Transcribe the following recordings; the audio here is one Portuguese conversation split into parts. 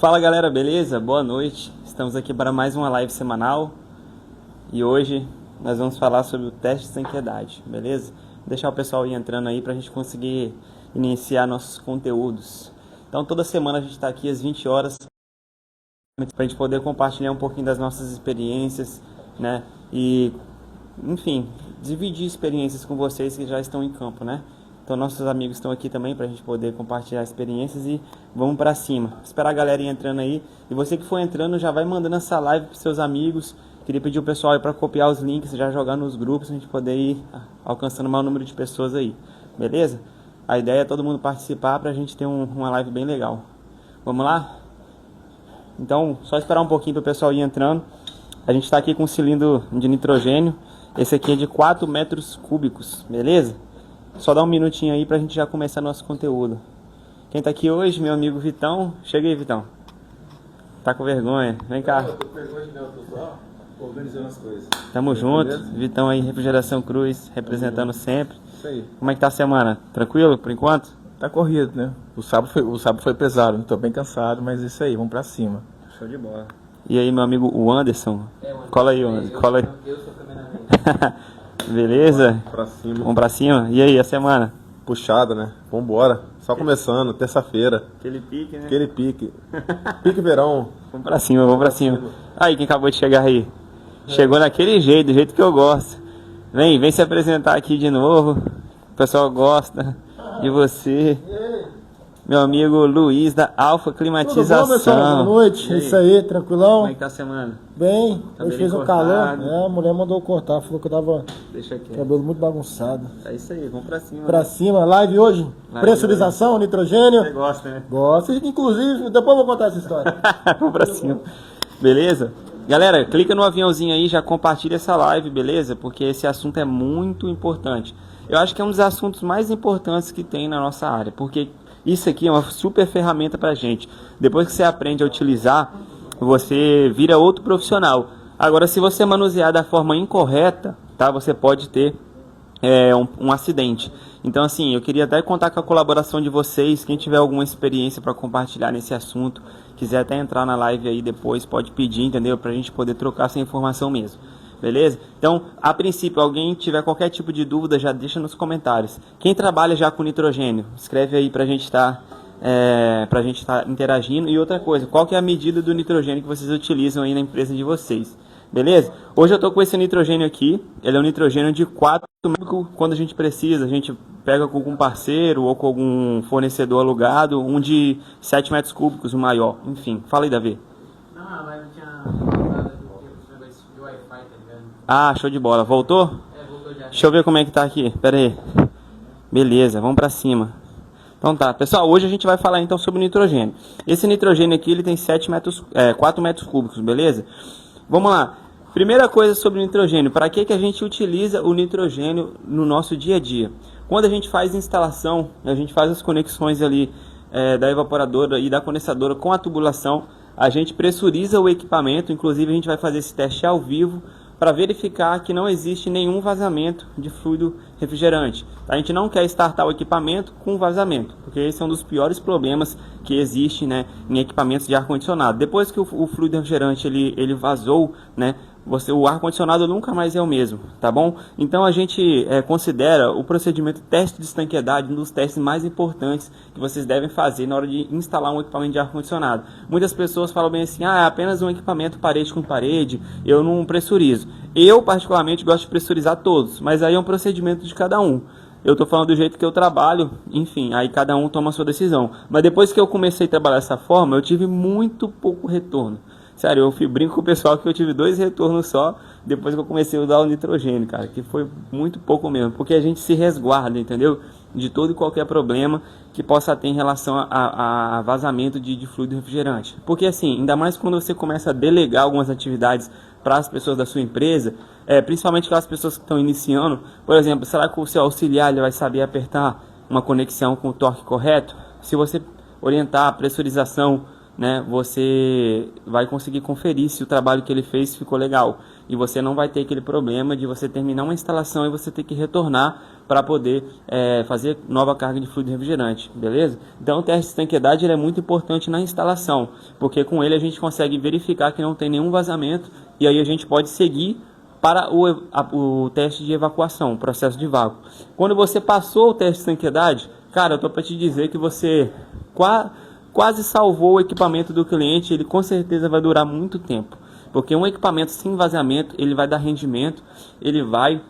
Fala galera, beleza? Boa noite. Estamos aqui para mais uma live semanal e hoje nós vamos falar sobre o teste de estanqueidade, beleza? Vou deixar o pessoal ir entrando aí para a gente conseguir iniciar nossos conteúdos. Então toda semana a gente está aqui às 20 horas para a gente poder compartilhar um pouquinho das nossas experiências, né? E, enfim, dividir experiências com vocês que já estão em campo, né? Então nossos amigos estão aqui também para a gente poder compartilhar experiências e vamos para cima. Esperar a galera ir entrando aí. E você que for entrando já vai mandando essa live para seus amigos. Queria pedir o pessoal aí para copiar os links, já jogar nos grupos, a gente poder ir alcançando o maior número de pessoas aí. Beleza? A ideia é todo mundo participar para a gente ter uma live bem legal. Vamos lá? Então, só esperar um pouquinho para o pessoal ir entrando. A gente está aqui com um cilindro de nitrogênio. Esse aqui é de 4 metros cúbicos, beleza? Só dá um minutinho aí pra gente já começar nosso conteúdo. Quem tá aqui hoje, meu amigo Vitão. Chega aí, Vitão. Tá com vergonha? Vem cá. Eu tô com vergonha de não, tô só organizando as coisas. Tamo junto. Vitão aí, Refrigeração Cruz, representando sempre. Isso aí. Como é que tá a semana? Tranquilo, por enquanto? Tá corrido, né? O sábado foi pesado, né? Tô bem cansado, mas isso aí, vamos pra cima. Show de bola. E aí, meu amigo, o Anderson? Cola aí, Anderson. Cola aí. Eu sou cameraman. Beleza? Pra cima. Vamos pra cima? E aí, a semana? Puxada, né? Vambora. Só começando, terça-feira. Aquele pique, né? Aquele pique. Pique verão. Vamos pra cima, vamos pra cima. Aí, quem acabou de chegar aí? Chegou naquele jeito, do jeito que eu gosto. Vem se apresentar aqui de novo. O pessoal gosta de você. Meu amigo Luiz da Alfa Climatização. Tudo bom, pessoal? Boa noite. Isso aí, tranquilão? Como é que tá a semana? Bem, hoje fez um calor. cortado. A mulher mandou cortar, falou que eu tava Deixa aqui. cabelo muito bagunçado. É isso aí, vamos pra cima. Pra cima, live hoje. Live Pressurização, nitrogênio. Você gosta, né? Gosto, inclusive, depois eu vou contar essa história. Vamos pra cima. Beleza? Galera, clica no aviãozinho aí, já compartilha essa live, beleza? Porque esse assunto é muito importante. Eu acho que é um dos assuntos mais importantes que tem na nossa área, porque isso aqui é uma super ferramenta pra gente. Depois que você aprende a utilizar, você vira outro profissional. Agora, se você manusear da forma incorreta, tá? Você pode ter um acidente. Então, assim, eu queria até contar com a colaboração de vocês. Quem tiver alguma experiência para compartilhar nesse assunto, quiser até entrar na live aí depois, pode pedir, entendeu? Pra gente poder trocar essa informação mesmo. Beleza? Então, a princípio, alguém tiver qualquer tipo de dúvida, já deixa nos comentários. Quem trabalha já com nitrogênio, escreve aí pra gente estar interagindo. E outra coisa, qual que é a medida do nitrogênio que vocês utilizam aí na empresa de vocês? Beleza? Hoje eu tô com esse nitrogênio aqui. Ele é um nitrogênio de 4 metros. Quando a gente precisa, a gente pega com algum parceiro ou com algum fornecedor alugado, um de 7 metros cúbicos, o maior. Enfim, fala aí, Davi. Não, a live tinha falado esse negócio de Wi-Fi, tá ligado? Ah, show de bola. Voltou? Voltou já. Deixa eu ver como é que tá aqui. Pera aí. Beleza, vamos pra cima. Então tá, pessoal, hoje a gente vai falar então sobre o nitrogênio. Esse nitrogênio aqui, ele tem 4 metros cúbicos, beleza? Vamos lá. Primeira coisa sobre o nitrogênio. Para que a gente utiliza o nitrogênio no nosso dia a dia? Quando a gente faz instalação, a gente faz as conexões ali da evaporadora e da condensadora com a tubulação, a gente pressuriza o equipamento. Inclusive a gente vai fazer esse teste ao vivo para verificar que não existe nenhum vazamento de fluido refrigerante. A gente não quer startar o equipamento com vazamento, porque esse é um dos piores problemas que existe, né, em equipamentos de ar-condicionado. Depois que o fluido refrigerante ele vazou, né, o ar-condicionado nunca mais é o mesmo, tá bom? Então a gente considera o procedimento teste de estanqueidade um dos testes mais importantes que vocês devem fazer na hora de instalar um equipamento de ar-condicionado. Muitas pessoas falam bem assim, é apenas um equipamento parede com parede, eu não pressurizo. Eu particularmente gosto de pressurizar todos, mas aí é um procedimento de cada um. Eu estou falando do jeito que eu trabalho, enfim, aí cada um toma a sua decisão. Mas depois que eu comecei a trabalhar dessa forma, eu tive muito pouco retorno. Sério, eu brinco com o pessoal que eu tive 2 retornos só depois que eu comecei a usar o nitrogênio, cara, que foi muito pouco mesmo, porque a gente se resguarda, entendeu? De todo e qualquer problema que possa ter em relação a vazamento de fluido refrigerante. Porque assim, ainda mais quando você começa a delegar algumas atividades para as pessoas da sua empresa, principalmente aquelas pessoas que estão iniciando, por exemplo, será que o seu auxiliar ele vai saber apertar uma conexão com o torque correto? Se você orientar a pressurização né, você vai conseguir conferir se o trabalho que ele fez ficou legal. E você não vai ter aquele problema de você terminar uma instalação e você ter que retornar para poder fazer nova carga de fluido refrigerante, beleza? Então o teste de estanqueidade ele é muito importante na instalação, porque com ele a gente consegue verificar que não tem nenhum vazamento e aí a gente pode seguir para o teste de evacuação, o processo de vácuo. Quando você passou o teste de estanqueidade, cara, eu tô para te dizer que você quase salvou o equipamento do cliente, ele com certeza vai durar muito tempo. Porque um equipamento sem vazamento, ele vai dar rendimento, ele vai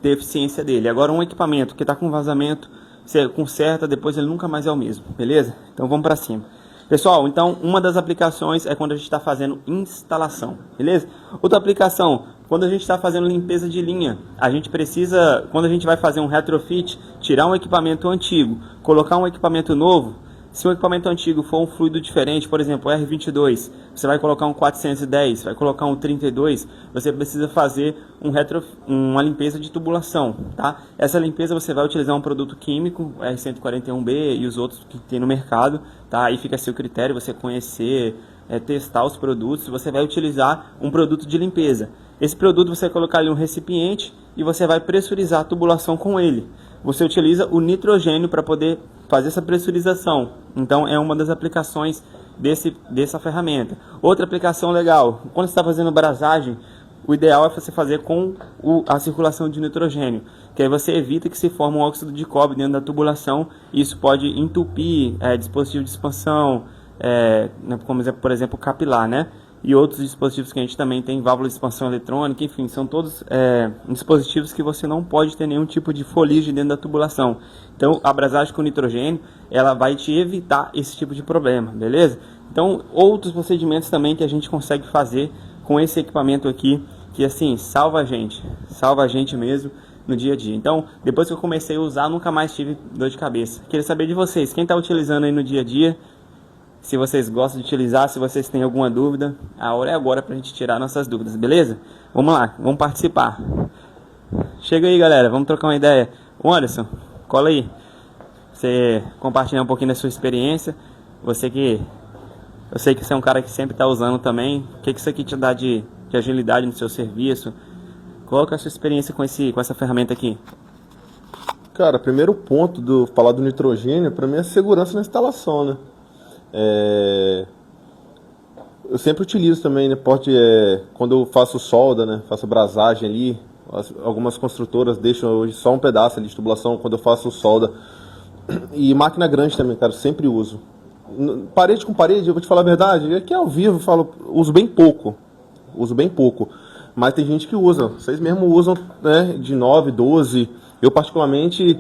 ter eficiência dele. Agora um equipamento que está com vazamento, você conserta, depois ele nunca mais é o mesmo, beleza? Então vamos para cima. Pessoal, então uma das aplicações é quando a gente está fazendo instalação, beleza? Outra aplicação, quando a gente está fazendo limpeza de linha, a gente precisa, quando a gente vai fazer um retrofit, tirar um equipamento antigo, colocar um equipamento novo. Se o equipamento antigo for um fluido diferente, por exemplo, R22, você vai colocar um 410, vai colocar um 32, você precisa fazer uma limpeza de tubulação, tá? Essa limpeza você vai utilizar um produto químico, R141B e os outros que tem no mercado, tá? Aí fica a seu critério você conhecer, testar os produtos, você vai utilizar um produto de limpeza. Esse produto você vai colocar ali um recipiente e você vai pressurizar a tubulação com ele. Você utiliza o nitrogênio para poder fazer essa pressurização. Então é uma das aplicações dessa ferramenta. Outra aplicação legal, quando você está fazendo brasagem, o ideal é você fazer com a circulação de nitrogênio, que aí você evita que se forme um óxido de cobre dentro da tubulação, e isso pode entupir dispositivo de expansão, como por exemplo o capilar, né? E outros dispositivos que a gente também tem, válvula de expansão eletrônica, enfim, são todos dispositivos que você não pode ter nenhum tipo de foligem dentro da tubulação. Então, a brasagem com nitrogênio, ela vai te evitar esse tipo de problema, beleza? Então, outros procedimentos também que a gente consegue fazer com esse equipamento aqui, que assim, salva a gente mesmo no dia a dia. Então, depois que eu comecei a usar, nunca mais tive dor de cabeça. Queria saber de vocês, quem está utilizando aí no dia a dia, se vocês gostam de utilizar, se vocês têm alguma dúvida, a hora é agora pra gente tirar nossas dúvidas, beleza? Vamos lá, vamos participar. Chega aí, galera, vamos trocar uma ideia. Ô Anderson, cola aí. Você compartilhar um pouquinho da sua experiência. Eu sei que você é um cara que sempre está usando também. O que isso aqui te dá de agilidade no seu serviço? Qual que é a sua experiência com essa ferramenta aqui? Cara, primeiro ponto falar do nitrogênio, para mim é a segurança na instalação, né? Eu sempre utilizo também, né, quando eu faço solda, né, faço brasagem ali, algumas construtoras deixam hoje só um pedaço ali de tubulação quando eu faço solda, e máquina grande também, cara, sempre uso. Parede com parede, eu vou te falar a verdade, aqui ao vivo eu falo, uso bem pouco, mas tem gente que usa, vocês mesmo usam, né, de 9, 12, eu particularmente...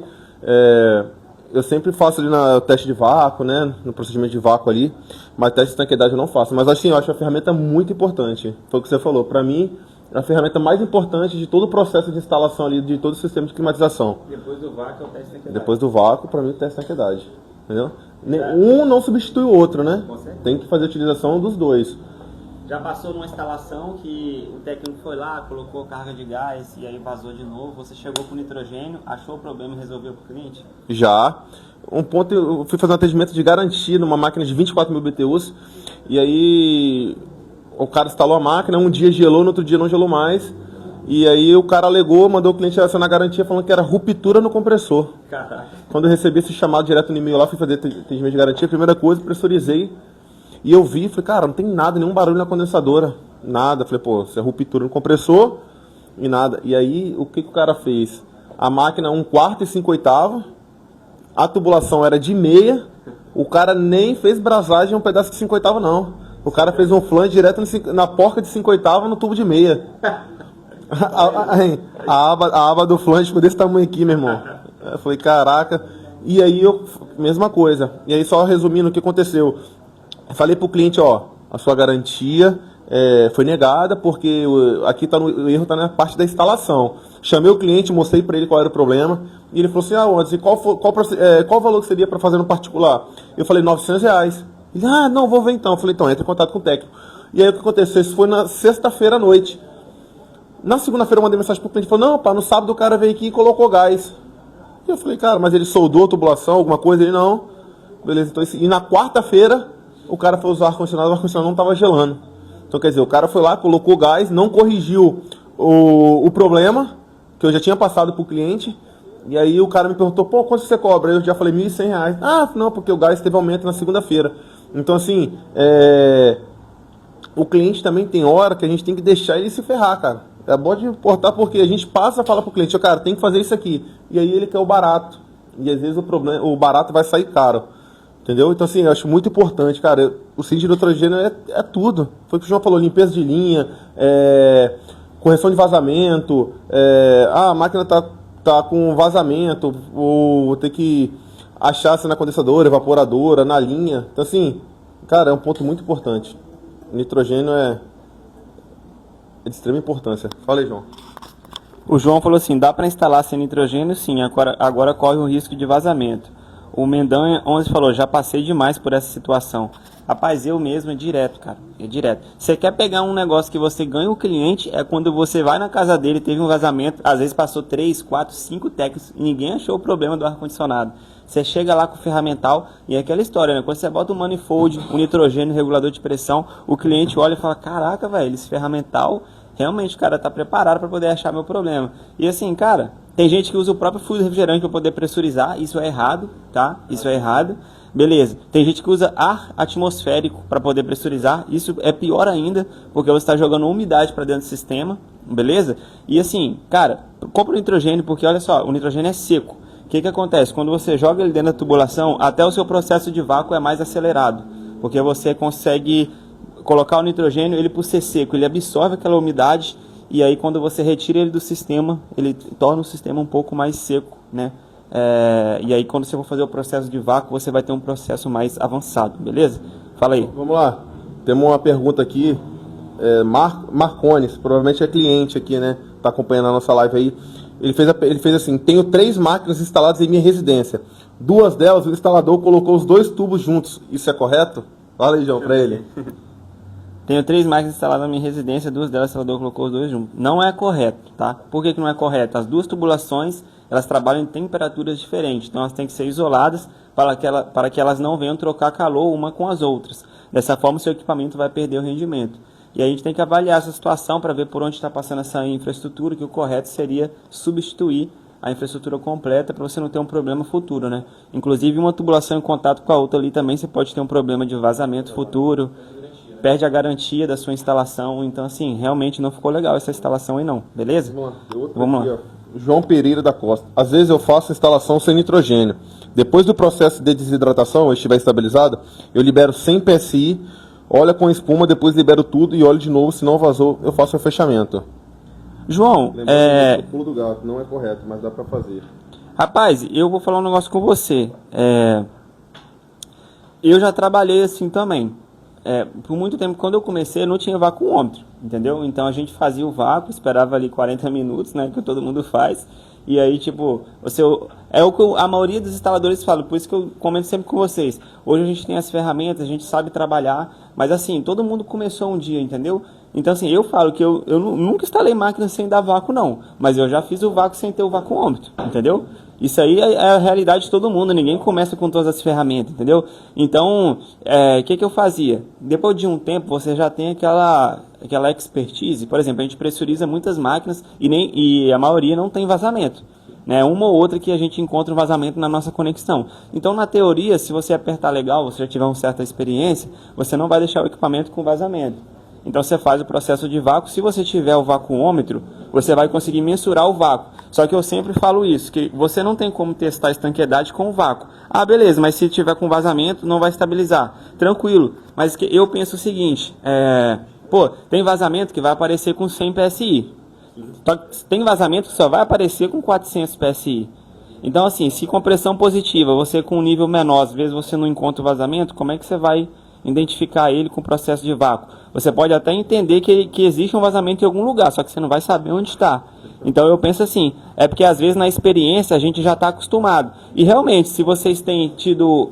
eu sempre faço ali no teste de vácuo, né, no procedimento de vácuo ali, mas teste de estanqueidade eu não faço. Mas assim, eu acho a ferramenta muito importante. Foi o que você falou, para mim, é a ferramenta mais importante de todo o processo de instalação ali, de todo o sistema de climatização. Depois do vácuo é o teste de estanqueidade. Depois do vácuo, para mim, o teste de estanqueidade. Entendeu? Um não substitui o outro, né? Tem que fazer a utilização dos dois. Já passou numa instalação que o técnico foi lá, colocou carga de gás e aí vazou de novo, você chegou com nitrogênio, achou o problema e resolveu para o cliente? Já. Um ponto, eu fui fazer um atendimento de garantia numa máquina de 24 mil BTUs, e aí o cara instalou a máquina, um dia gelou, no outro dia não gelou mais, e aí o cara alegou, mandou o cliente acionar a garantia falando que era ruptura no compressor. Caraca. Quando eu recebi esse chamado direto no e-mail lá, fui fazer atendimento de garantia, a primeira coisa, pressurizei. E eu vi, falei, cara, não tem nada, nenhum barulho na condensadora, nada. Falei, pô, isso é ruptura no compressor e nada. E aí, o que o cara fez? A máquina 1/4 e 5/8, a tubulação era de meia, o cara nem fez brasagem um pedaço de 5/8 não. O cara fez um flange direto na porca de 5/8 no tubo de meia. A aba do flange ficou desse tamanho aqui, meu irmão. Eu falei, caraca. E aí, mesma coisa. E aí, só resumindo o que aconteceu. Falei pro cliente, ó, a sua garantia foi negada porque aqui o erro está na parte da instalação. Chamei o cliente, mostrei para ele qual era o problema e ele falou assim, Anderson, qual valor que seria para fazer no particular? Eu falei, R$900. Ele, não, vou ver então. Eu falei, então, entre em contato com o técnico. E aí o que aconteceu? Isso foi na sexta-feira à noite. Na segunda-feira eu mandei mensagem pro cliente e falou, não, pá, no sábado o cara veio aqui e colocou gás. E eu falei, cara, mas ele soldou a tubulação, alguma coisa? Ele, não. Beleza, então, e na quarta-feira o cara foi usar o ar-condicionado não estava gelando. Então, quer dizer, o cara foi lá, colocou gás, não corrigiu o problema, que eu já tinha passado para o cliente, e aí o cara me perguntou, pô, quanto você cobra? Aí eu já falei R$1.100. Ah, não, porque o gás teve aumento na segunda-feira. Então, assim, o cliente também tem hora que a gente tem que deixar ele se ferrar, cara. É bom de importar porque a gente passa a falar pro cliente, cara, tem que fazer isso aqui. E aí ele quer o barato. E às vezes o barato vai sair caro. Entendeu? Então, assim, eu acho muito importante, cara. O Cindy de nitrogênio é tudo. Foi o que o João falou, limpeza de linha, correção de vazamento, a máquina tá com vazamento, vou ter que achar se na condensadora, evaporadora, na linha. Então, assim, cara, é um ponto muito importante. O nitrogênio é de extrema importância. Fala aí, João. O João falou assim, dá para instalar sem nitrogênio? Sim, agora corre o risco de vazamento. O Mendanha 11 falou, já passei demais por essa situação. Rapaz, eu mesmo é direto, cara. É direto. Você quer pegar um negócio que você ganha o cliente, é quando você vai na casa dele, teve um vazamento, às vezes passou 3, 4, 5 técnicos e ninguém achou o problema do ar-condicionado. Você chega lá com o ferramental e é aquela história, né? Quando você bota o manifold, o nitrogênio, o regulador de pressão, o cliente olha e fala, caraca, velho, esse ferramental, realmente o cara tá preparado para poder achar meu problema. E assim, cara, tem gente que usa o próprio fluido refrigerante para poder pressurizar, isso é errado, tá? Isso é errado. Beleza. Tem gente que usa ar atmosférico para poder pressurizar, isso é pior ainda, porque você está jogando umidade para dentro do sistema, beleza? E assim, cara, compra o nitrogênio, porque olha só, o nitrogênio é seco. O que acontece? Quando você joga ele dentro da tubulação, até o seu processo de vácuo é mais acelerado, porque você consegue colocar o nitrogênio, ele por ser seco, ele absorve aquela umidade, e aí quando você retira ele do sistema, ele torna o sistema um pouco mais seco, né? E aí quando você for fazer o processo de vácuo, você vai ter um processo mais avançado, beleza? Fala aí. Vamos lá. Temos uma pergunta aqui, Marcones, provavelmente é cliente aqui, né? Tá acompanhando a nossa live aí. Ele fez assim, tenho 3 máquinas instaladas em minha residência. 2 delas o instalador colocou os 2 tubos juntos. Isso é correto? Fala aí, João, pra ele. Tenho 3 máquinas instaladas na minha residência, 2 delas o instalador colocou os 2 juntos. Não é correto, tá? Por que não é correto? As 2 tubulações, elas trabalham em temperaturas diferentes, então elas têm que ser isoladas para que elas não venham trocar calor uma com as outras. Dessa forma, o seu equipamento vai perder o rendimento. E a gente tem que avaliar essa situação para ver por onde está passando essa infraestrutura, que o correto seria substituir a infraestrutura completa para você não ter um problema futuro, né? Inclusive, uma tubulação em contato com a outra ali também você pode ter um problema de vazamento futuro, perde a garantia da sua instalação. Então, assim, realmente não ficou legal essa instalação aí não, beleza? Vamos lá. João Pereira da Costa. Às vezes eu faço instalação sem nitrogênio. Depois do processo de desidratação, estiver estabilizado, eu libero 100 PSI, olha com espuma, depois libero tudo e olho de novo. Se não vazou, eu faço o fechamento. João, o pulo do gato não é correto, mas dá pra fazer. Rapaz, eu vou falar um negócio com você. Eu já trabalhei assim também. Por muito tempo, quando eu comecei, não tinha vacuômetro, entendeu? Então a gente fazia o vácuo, esperava ali 40 minutos, né, que todo mundo faz. E aí, tipo, é o que a maioria dos instaladores falam, por isso que eu comento sempre com vocês. Hoje a gente tem as ferramentas, a gente sabe trabalhar, mas assim, todo mundo começou um dia, entendeu? Então assim, eu falo que eu nunca instalei máquina sem dar vácuo não, mas eu já fiz o vácuo sem ter o vacuômetro, entendeu? Isso aí é a realidade de todo mundo, ninguém começa com todas as ferramentas, entendeu? Então, o que eu fazia? Depois de um tempo, você já tem aquela expertise. Por exemplo, a gente pressuriza muitas máquinas e a maioria não tem vazamento, né? Uma ou outra que a gente encontra um vazamento na nossa conexão. Então, na teoria, se você apertar legal, você já tiver uma certa experiência, você não vai deixar o equipamento com vazamento. Então você faz o processo de vácuo. Se você tiver o vacuômetro, você vai conseguir mensurar o vácuo. Só que eu sempre falo isso, que você não tem como testar a estanqueidade com o vácuo. Ah, beleza, mas se tiver com vazamento, não vai estabilizar. Tranquilo. Mas eu penso o seguinte, tem vazamento que vai aparecer com 100 PSI. Tem vazamento que só vai aparecer com 400 PSI. Então assim, se com pressão positiva, você com um nível menor, às vezes você não encontra o vazamento, como é que você vai identificar ele com o processo de vácuo? Você pode até entender que existe um vazamento em algum lugar, só que você não vai saber onde está. Então eu penso assim, é porque às vezes na experiência a gente já está acostumado. E realmente, se vocês têm tido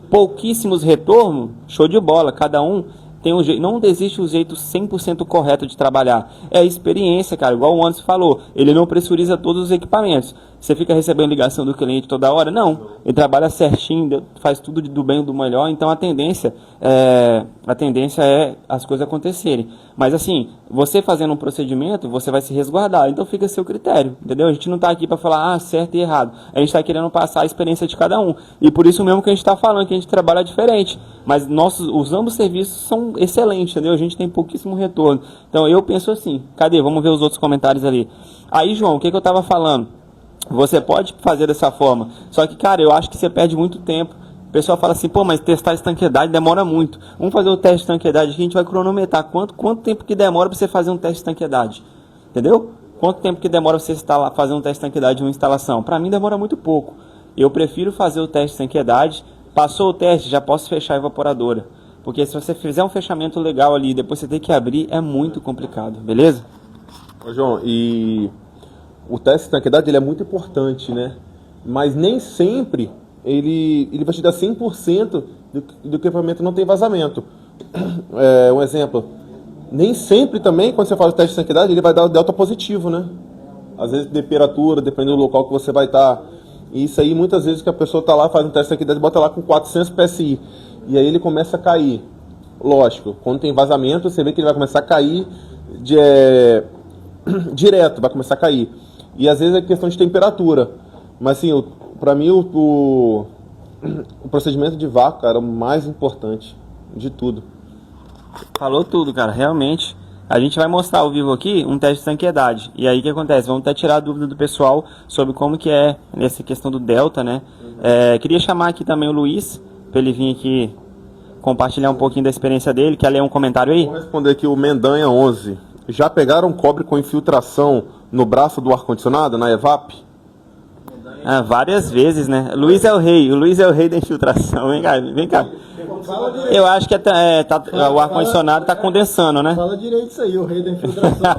pouquíssimos retornos, show de bola, cada um tem um jeito, não existe o jeito 100% correto de trabalhar. É a experiência, cara, igual o Anderson falou, ele não pressuriza todos os equipamentos. Você fica recebendo ligação do cliente toda hora? Não. Ele trabalha certinho, faz tudo do bem e do melhor, então a tendência é as coisas acontecerem. Mas assim, você fazendo um procedimento, você vai se resguardar, então fica a seu critério, entendeu? A gente não está aqui para falar certo e errado. A gente está querendo passar a experiência de cada um. E por isso mesmo que a gente está falando, que a gente trabalha diferente. Mas os ambos serviços são excelentes, entendeu? A gente tem pouquíssimo retorno. Então eu penso assim, cadê? Vamos ver os outros comentários ali. Aí, João, o que eu estava falando? Você pode fazer dessa forma, só que, cara, eu acho que você perde muito tempo. O pessoal fala assim, pô, mas testar estanqueidade demora muito. Vamos fazer o teste de estanqueidade aqui, a gente vai cronometrar quanto tempo que demora para você fazer um teste de estanqueidade. Entendeu? Quanto tempo que demora você fazer um teste de estanqueidade em uma instalação? Para mim demora muito pouco. Eu prefiro fazer o teste de estanqueidade, passou o teste, já posso fechar a evaporadora. Porque se você fizer um fechamento legal ali, depois você tem que abrir, é muito complicado, beleza? Ô, João, e o teste de estanqueidade ele é muito importante, né? Mas nem sempre ele vai te dar 100% do que o equipamento não tem vazamento. Um exemplo, nem sempre também, quando você faz o teste de estanqueidade, ele vai dar o delta positivo, né? Às vezes temperatura, dependendo do local que você vai estar. E isso aí, muitas vezes que a pessoa está lá, faz um teste de estanqueidade, bota lá com 400 PSI. E aí ele começa a cair. Lógico, quando tem vazamento, você vê que ele vai começar a cair direto, vai começar a cair. E às vezes é questão de temperatura. Mas assim, para mim o procedimento de vácuo, cara, é o mais importante de tudo. Falou tudo, cara, realmente. A gente vai mostrar ao vivo aqui um teste de estanqueidade. E aí o que acontece? Vamos até tirar a dúvida do pessoal sobre como que é essa questão do delta, né? Queria chamar aqui também o Luiz, para ele vir aqui compartilhar um pouquinho da experiência dele. Quer ler um comentário aí? Vou responder aqui o Mendanha 11. Já pegaram cobre com infiltração no braço do ar-condicionado, na EVAP? Várias vezes, né? Luiz é o rei da infiltração. Vem cá. Eu acho que o ar-condicionado está condensando, né? Fala direito isso aí, o rei da infiltração.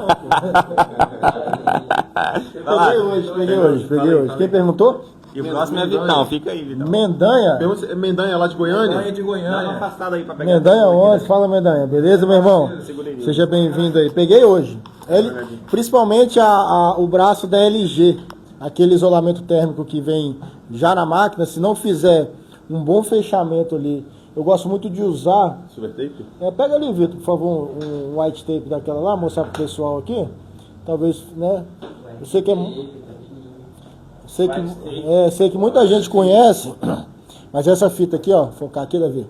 Peguei hoje. Quem perguntou? E o próximo é Vitão, fica aí, Vitão. Mendanha? Mendanha lá de Goiânia? Mendanha de Goiânia. Dá uma afastada aí pra pegar. Mendanha 11, fala Mendanha, beleza, meu irmão? Seja bem-vindo aí. Peguei hoje. Principalmente o braço da LG, aquele isolamento térmico que vem já na máquina, se não fizer um bom fechamento ali, eu gosto muito de usar. Silver tape? Pega ali, Vitor, por favor, um white tape daquela lá, mostrar pro pessoal aqui. Talvez, né? Eu sei que sei que muita gente conhece, mas essa fita aqui, ó, focar aqui, Davi.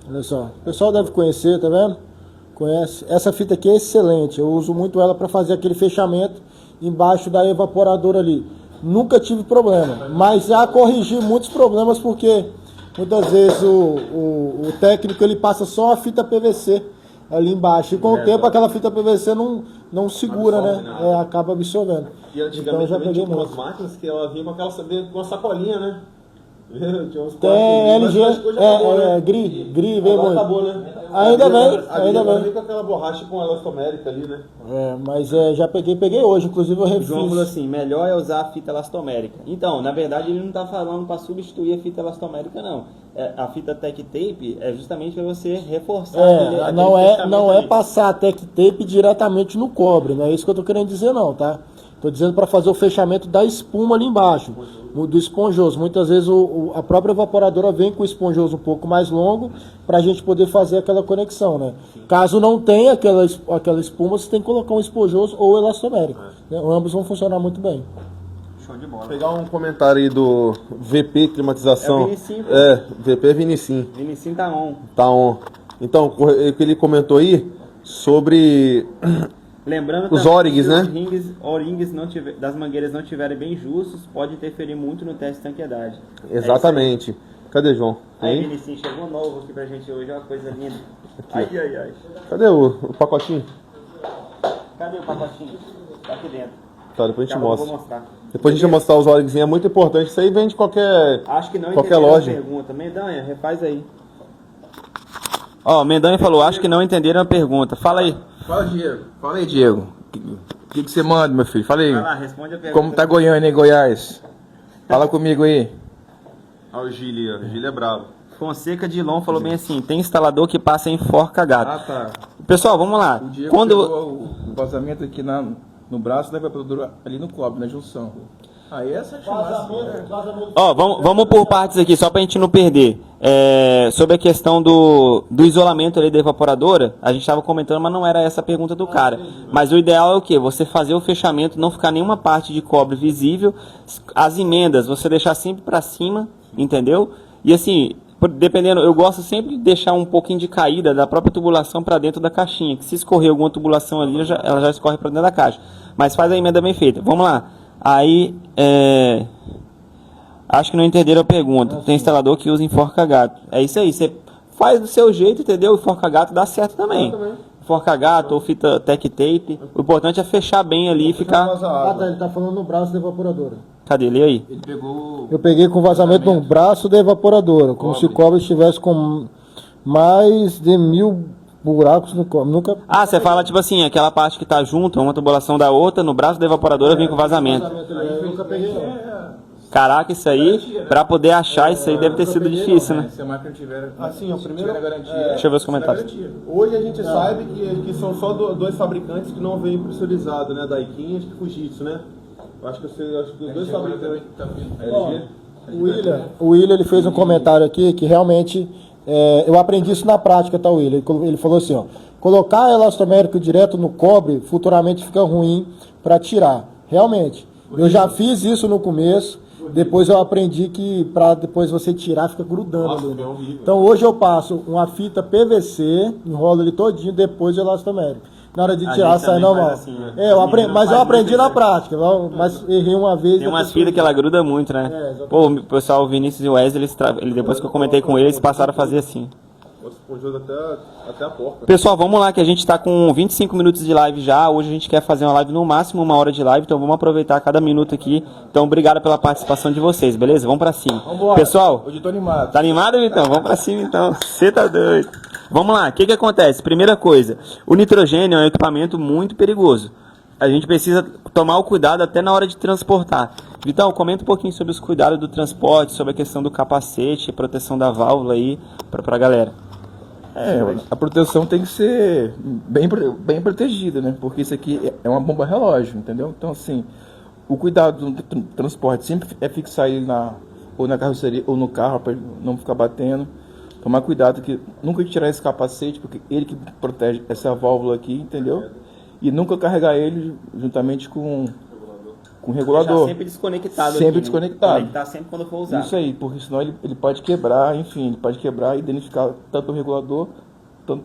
Olha só, o pessoal deve conhecer, tá vendo? Conhece. Essa fita aqui é excelente, eu uso muito ela para fazer aquele fechamento embaixo da evaporadora ali. Nunca tive problema, mas já corrigi muitos problemas porque muitas vezes o técnico ele passa só a fita PVC ali embaixo e com o tempo aquela fita PVC não segura, né? Acaba absorvendo. E antigamente Então, já também tinha peguei umas máquinas que ela vinha com uma sacolinha, né? Tinha uns Tem LG, né? GRI, vem muito. Acabou, né? Ainda bem. Vem com aquela borracha com elastomérica ali, né? Mas já peguei hoje, inclusive eu O João falou refiz. assim, melhor é usar a fita elastomérica. Então, na verdade, ele não está falando para substituir a fita elastomérica, não. A fita Tech Tape é justamente para você reforçar aquele Não é ali. passar a Tech Tape diretamente no cobre, não é isso que eu tô querendo dizer não, tá? Tô dizendo para fazer o fechamento da espuma ali embaixo, do esponjoso. Muitas vezes a própria evaporadora vem com o esponjoso um pouco mais longo para a gente poder fazer aquela conexão, né? Caso não tenha aquela espuma, você tem que colocar um esponjoso ou elastomérico. Né? Ambos vão funcionar muito bem. Show de bola. Vou pegar um comentário aí do VP Climatização. É o Vinicim, pô. VP Vinicim. Vinicim tá on. Tá on. Então, o que ele comentou aí sobre Lembrando os também O-rings, que né? os O-rings das mangueiras não estiverem bem justos, pode interferir muito no teste de tanqueidade. Exatamente. Cadê, João? Aí, Tem? Vinicim, chegou novo aqui pra gente hoje, uma coisa linda. Ai. Cadê o pacotinho? Cadê o pacotinho? Tá aqui dentro. Tá, depois a gente Acabou, mostra. vou mostrar. Depois a gente vai mostrar os O-rings, é muito importante. Isso aí vende qualquer Acho que não qualquer entenderam loja. a pergunta. Mendanha, refaz aí. Ó, Mendanha falou, acho que não entenderam a pergunta. Fala aí. Fala, Diego. Fala aí, Diego. O que você manda, meu filho? Fala aí. Vai lá, responde a pergunta. Como tá Goiânia e Goiás? Fala comigo aí. Ah, o Gili é bravo. Fonseca de Lon falou bem assim, tem instalador que passa em forca gato. tá. Pessoal, vamos lá. O Diego Quando pegou o vazamento aqui no braço da evaporadora ali no cobre, na junção. Aí essa é massa. Vazamento. Ó, vamos por partes aqui, só pra gente não perder. Sobre a questão do isolamento ali da evaporadora, a gente estava comentando, mas não era essa a pergunta do cara. Mas o ideal é o quê? Você fazer o fechamento, não ficar nenhuma parte de cobre visível. As emendas, você deixar sempre pra cima, entendeu? E assim, dependendo, eu gosto sempre de deixar um pouquinho de caída da própria tubulação para dentro da caixinha, que se escorrer alguma tubulação ali, ela já escorre para dentro da caixa. Mas faz a emenda bem feita. Vamos lá. Aí, acho que não entenderam a pergunta. Tem instalador que usa enforca-gato. É isso aí, você faz do seu jeito, entendeu? O enforca-gato dá certo também. Enforca-gato ou fita tech tape. O importante é fechar bem ali e ficar... Ele tá falando no braço da evaporadora. Cadê? Lê aí. Ele pegou. Eu peguei com vazamento no braço da evaporadora, como se o cobre estivesse com mais de 1000 buracos no cobre. Nunca... Ah, você fala tipo assim, aquela parte que tá junto, uma tubulação da outra, no braço da evaporadora vem com vazamento. Eu nunca peguei não. Caraca, isso aí, pra poder achar isso aí deve ter sido difícil, né? Se a máquina tiver. Assim, ó, primeiro- tiver garantia. Deixa eu ver os comentários. Hoje a gente sabe que são só dois fabricantes que não vêm pressurizados, né? Daikin e Fujitsu, né? Eu acho que os dois fabricantes. LG. O William ele fez um comentário aqui que realmente eu aprendi isso na prática, tá, William? Ele falou assim, ó, colocar elastomérico direto no cobre futuramente fica ruim para tirar. Realmente, eu já fiz isso no começo. Depois eu aprendi que para depois você tirar fica grudando ali. Né? Então hoje eu passo uma fita PVC, enrolo ele todinho, depois o elastomérico. Na hora de A tirar gente sai também normal. faz assim, né? Mas eu aprendi na prática, mas errei uma vez. Tem umas fitas que ela gruda muito, né? exatamente. Pô, o pessoal, o Vinícius e o Wesley, depois que eu comentei com eles, passaram a fazer assim. Esponjoso até a porta. Pessoal, vamos lá que a gente tá com 25 minutos de live já. Hoje a gente quer fazer uma live no máximo 1 hora de live, então vamos aproveitar cada minuto aqui. Então, obrigado pela participação de vocês, beleza? Vamos pra cima. Vambora. Pessoal, Hoje eu tô animado. tá animado, Vitão? Vamos pra cima então. Você tá doido. Vamos lá, o que acontece? Primeira coisa, o nitrogênio é um equipamento muito perigoso. A gente precisa tomar o cuidado até na hora de transportar. Vitão, comenta um pouquinho sobre os cuidados do transporte, sobre a questão do capacete, proteção da válvula aí pra galera. A proteção tem que ser bem protegida, né? Porque isso aqui é uma bomba relógio, entendeu? Então, assim, o cuidado do transporte sempre é fixar ele ou na carroceria ou no carro para não ficar batendo. Tomar cuidado que nunca tirar esse capacete, porque ele que protege essa válvula aqui, entendeu? E nunca carregar ele juntamente com o regulador. Sempre desconectado. Sempre aqui, desconectado. Né? Conectar sempre quando for usar. Isso aí, porque senão ele pode quebrar, enfim, ele pode quebrar e danificar tanto o regulador, tanto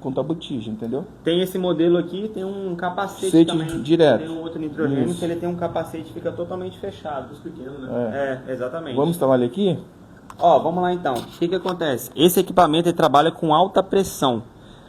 quanto a botija, entendeu? Tem esse modelo aqui, tem um capacete Cacete também. direto. Tem um outro nitrogênio Isso. que ele tem um capacete que fica totalmente fechado. Pequeno, né? Exatamente. Vamos instalar ele aqui? Ó, vamos lá então. O que acontece? Esse equipamento ele trabalha com alta pressão.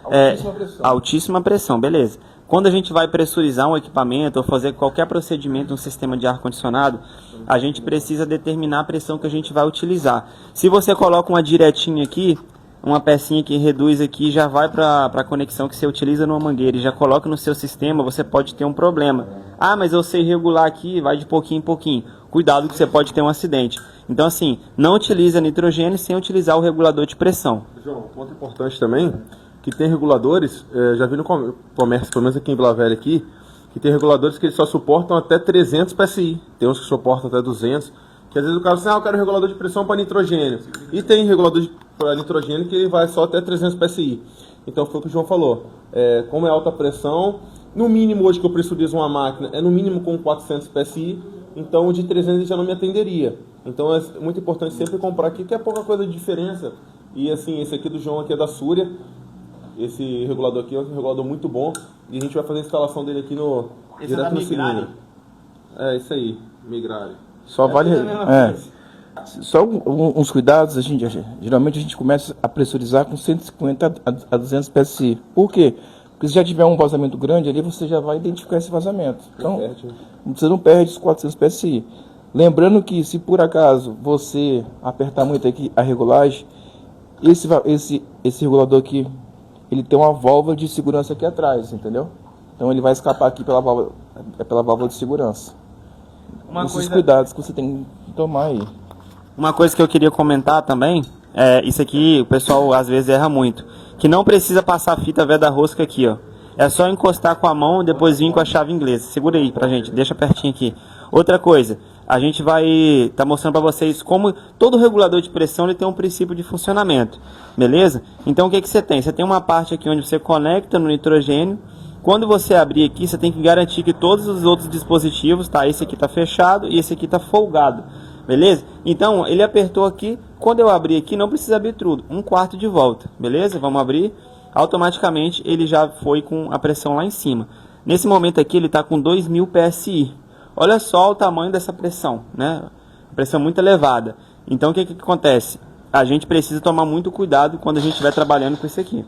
Altíssima pressão. Altíssima pressão, beleza. Quando a gente vai pressurizar um equipamento ou fazer qualquer procedimento no sistema de ar-condicionado, a gente precisa determinar a pressão que a gente vai utilizar. Se você coloca uma diretinha aqui, uma pecinha que reduz aqui, já vai para a conexão que você utiliza numa mangueira e já coloca no seu sistema, você pode ter um problema. Ah, mas eu sei regular aqui, vai de pouquinho em pouquinho. Cuidado que você pode ter um acidente. Então assim, não utiliza nitrogênio sem utilizar o regulador de pressão. João, um ponto importante também, que tem reguladores, já vi no comércio, pelo menos aqui em Vila Velha aqui, que tem reguladores que eles só suportam até 300 PSI. Tem uns que suportam até 200, que às vezes o cara fala assim, eu quero um regulador de pressão para nitrogênio. E tem regulador para nitrogênio que vai só até 300 PSI. Então foi o que o João falou. Como é alta pressão, no mínimo hoje que eu pressurizo uma máquina, é no mínimo com 400 PSI, então o de 300 já não me atenderia. Então é muito importante sempre comprar aqui, que é pouca coisa de diferença. E assim, esse aqui do João aqui é da Súria. Esse regulador aqui é um regulador muito bom. E a gente vai fazer a instalação dele aqui direto no cilindro. Isso aí, Migrare. Só vale. Só uns cuidados, geralmente a gente começa a pressurizar com 150 a 200 PSI. Por quê? Porque se já tiver um vazamento grande ali, você já vai identificar esse vazamento. Então, você não perde os 400 PSI. Lembrando que se por acaso você apertar muito aqui a regulagem, esse regulador aqui, ele tem uma válvula de segurança aqui atrás, entendeu? Então ele vai escapar aqui pela válvula de segurança. Esses cuidados que você tem que tomar aí. Uma coisa que eu queria comentar também, isso aqui o pessoal às vezes erra muito, que não precisa passar a fita veda-rosca aqui, ó. É só encostar com a mão e depois vir com a chave inglesa. Segura aí pra gente, deixa pertinho aqui. Outra coisa, a gente vai estar mostrando para vocês como todo regulador de pressão ele tem um princípio de funcionamento, beleza? Então o que você tem? Você tem uma parte aqui onde você conecta no nitrogênio. Quando você abrir aqui, você tem que garantir que todos os outros dispositivos, tá? Esse aqui está fechado e esse aqui está folgado, beleza? Então ele apertou aqui, quando eu abrir aqui não precisa abrir tudo, 1/4 de volta, beleza? Vamos abrir, automaticamente ele já foi com a pressão lá em cima. Nesse momento aqui ele está com 2000 PSI. Olha só o tamanho dessa pressão, né? Pressão muito elevada. Então o que acontece? A gente precisa tomar muito cuidado quando a gente estiver trabalhando com isso aqui.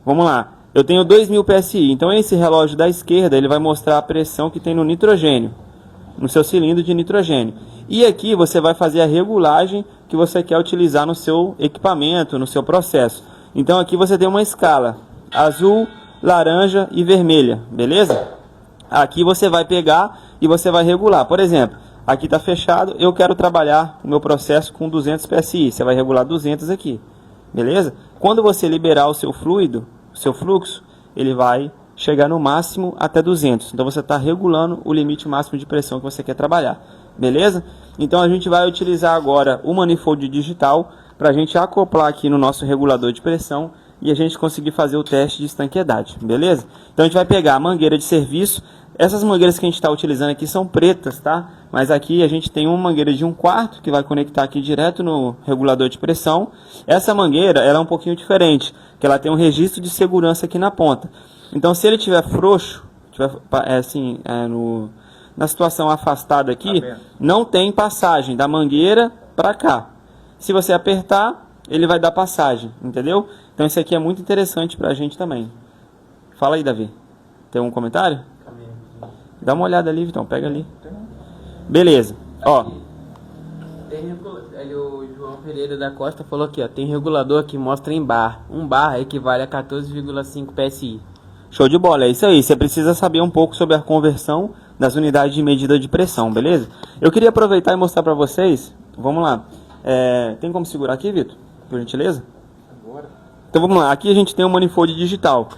Vamos lá. Eu tenho 2000 PSI. Então esse relógio da esquerda ele vai mostrar a pressão que tem no nitrogênio, no seu cilindro de nitrogênio. E aqui você vai fazer a regulagem que você quer utilizar no seu equipamento, no seu processo. Então aqui você tem uma escala azul, laranja e vermelha, beleza? Aqui você vai pegar e você vai regular. Por exemplo, aqui está fechado, eu quero trabalhar o meu processo com 200 PSI. Você vai regular 200 aqui, beleza? Quando você liberar o seu fluido, o seu fluxo, ele vai chegar no máximo até 200. Então você está regulando o limite máximo de pressão que você quer trabalhar, beleza? Então a gente vai utilizar agora o manifold digital para a gente acoplar aqui no nosso regulador de pressão e a gente conseguir fazer o teste de estanqueidade, beleza? Então a gente vai pegar a mangueira de serviço. Essas mangueiras que a gente está utilizando aqui são pretas, tá? Mas aqui a gente tem uma mangueira de 1/4 que vai conectar aqui direto no regulador de pressão. Essa mangueira ela é um pouquinho diferente, que ela tem um registro de segurança aqui na ponta. Então se ele tiver frouxo, na situação afastada aqui, não tem passagem da mangueira para cá. Se você apertar, ele vai dar passagem, entendeu? Então isso aqui é muito interessante para a gente também. Fala aí, Davi. Tem um comentário? Dá uma olhada ali, Vitão, pega ali. Beleza, ó. O João Pereira da Costa falou aqui, ó, tem regulador que mostra em bar. 1 bar equivale a 14,5 PSI. Show de bola, é isso aí. Você precisa saber um pouco sobre a conversão das unidades de medida de pressão, beleza? Eu queria aproveitar e mostrar para vocês. Vamos lá. Tem como segurar aqui, Vitor? Por gentileza? Então vamos lá, aqui a gente tem um manifold digital.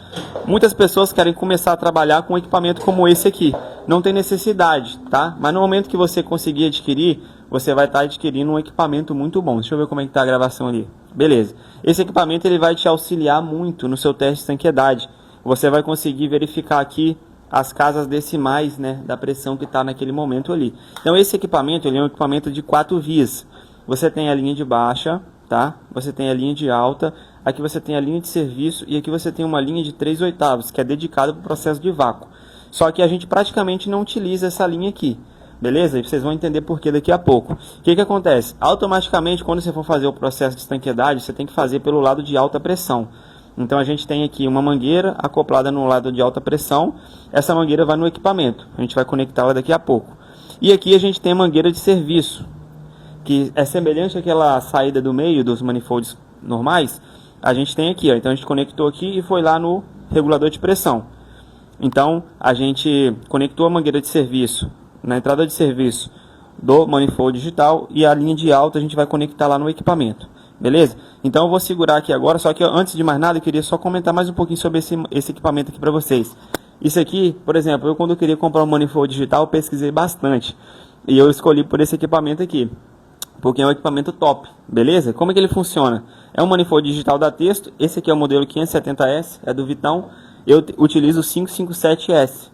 Muitas pessoas querem começar a trabalhar com um equipamento como esse aqui. Não tem necessidade, tá? Mas no momento que você conseguir adquirir, você vai estar adquirindo um equipamento muito bom. Deixa eu ver como é que está a gravação ali. Beleza. Esse equipamento ele vai te auxiliar muito no seu teste de estanqueidade. Você vai conseguir verificar aqui as casas decimais, né, da pressão que está naquele momento ali. Então esse equipamento ele é um equipamento de 4 vias. Você tem a linha de baixa, tá? Você tem a linha de alta. Aqui você tem a linha de serviço e aqui você tem uma linha de 3/8, que é dedicada para o processo de vácuo. Só que a gente praticamente não utiliza essa linha aqui, beleza? E vocês vão entender por que daqui a pouco. O que acontece? Automaticamente, quando você for fazer o processo de estanqueidade, você tem que fazer pelo lado de alta pressão. Então a gente tem aqui uma mangueira acoplada no lado de alta pressão. Essa mangueira vai no equipamento. A gente vai conectá-la daqui a pouco. E aqui a gente tem a mangueira de serviço, que é semelhante àquela saída do meio dos manifolds normais. A gente tem aqui, ó. Então a gente conectou aqui e foi lá no regulador de pressão. Então a gente conectou a mangueira de serviço na entrada de serviço do manifold digital e a linha de alta a gente vai conectar lá no equipamento, beleza? Então eu vou segurar aqui agora, só que antes de mais nada eu queria só comentar mais um pouquinho sobre esse equipamento aqui para vocês. Isso aqui, por exemplo, eu quando eu queria comprar um manifold digital eu pesquisei bastante e eu escolhi por esse equipamento aqui, porque é um equipamento top, beleza? Como é que ele funciona? É um manifold digital da Texto. Esse aqui é o modelo 570S, é do Vitão. Eu utilizo o 557S,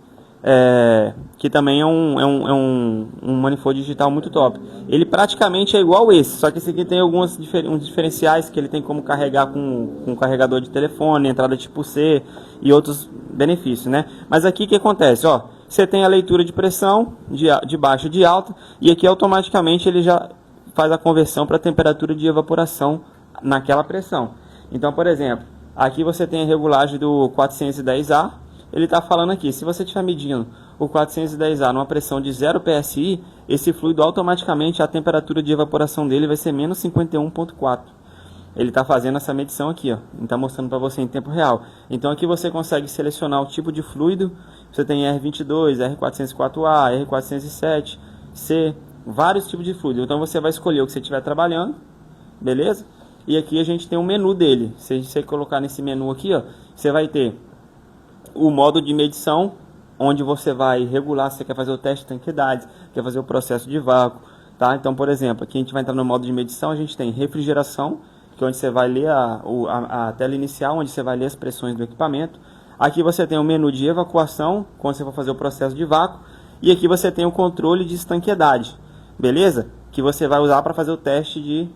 que também é um manifold digital muito top. Ele praticamente é igual esse, só que esse aqui tem uns diferenciais, que ele tem como carregar com carregador de telefone, entrada tipo C e outros benefícios, né? Mas aqui o que acontece? Ó, você tem a leitura de pressão, de baixa e de alta, e aqui automaticamente ele já faz a conversão para a temperatura de evaporação naquela pressão. Então, por exemplo, aqui você tem a regulagem do 410A. Ele está falando aqui, se você estiver medindo o 410A numa pressão de 0 PSI, esse fluido automaticamente, a temperatura de evaporação dele vai ser menos 51,4. Ele está fazendo essa medição aqui, ó. Ele está mostrando para você em tempo real. Então aqui você consegue selecionar o tipo de fluido. Você tem R22, R404A, R407, C, vários tipos de fluido. Então você vai escolher o que você estiver trabalhando, beleza? E aqui a gente tem um menu dele. Se você colocar nesse menu aqui, ó, você vai ter o modo de medição, onde você vai regular se você quer fazer o teste de estanqueidade, quer fazer o processo de vácuo, tá? Então, por exemplo, aqui a gente vai entrar no modo de medição, a gente tem refrigeração, que é onde você vai ler a tela inicial, onde você vai ler as pressões do equipamento. Aqui você tem o menu de evacuação, quando você for fazer o processo de vácuo, e aqui você tem o controle de estanqueidade, beleza? Que você vai usar para fazer o teste de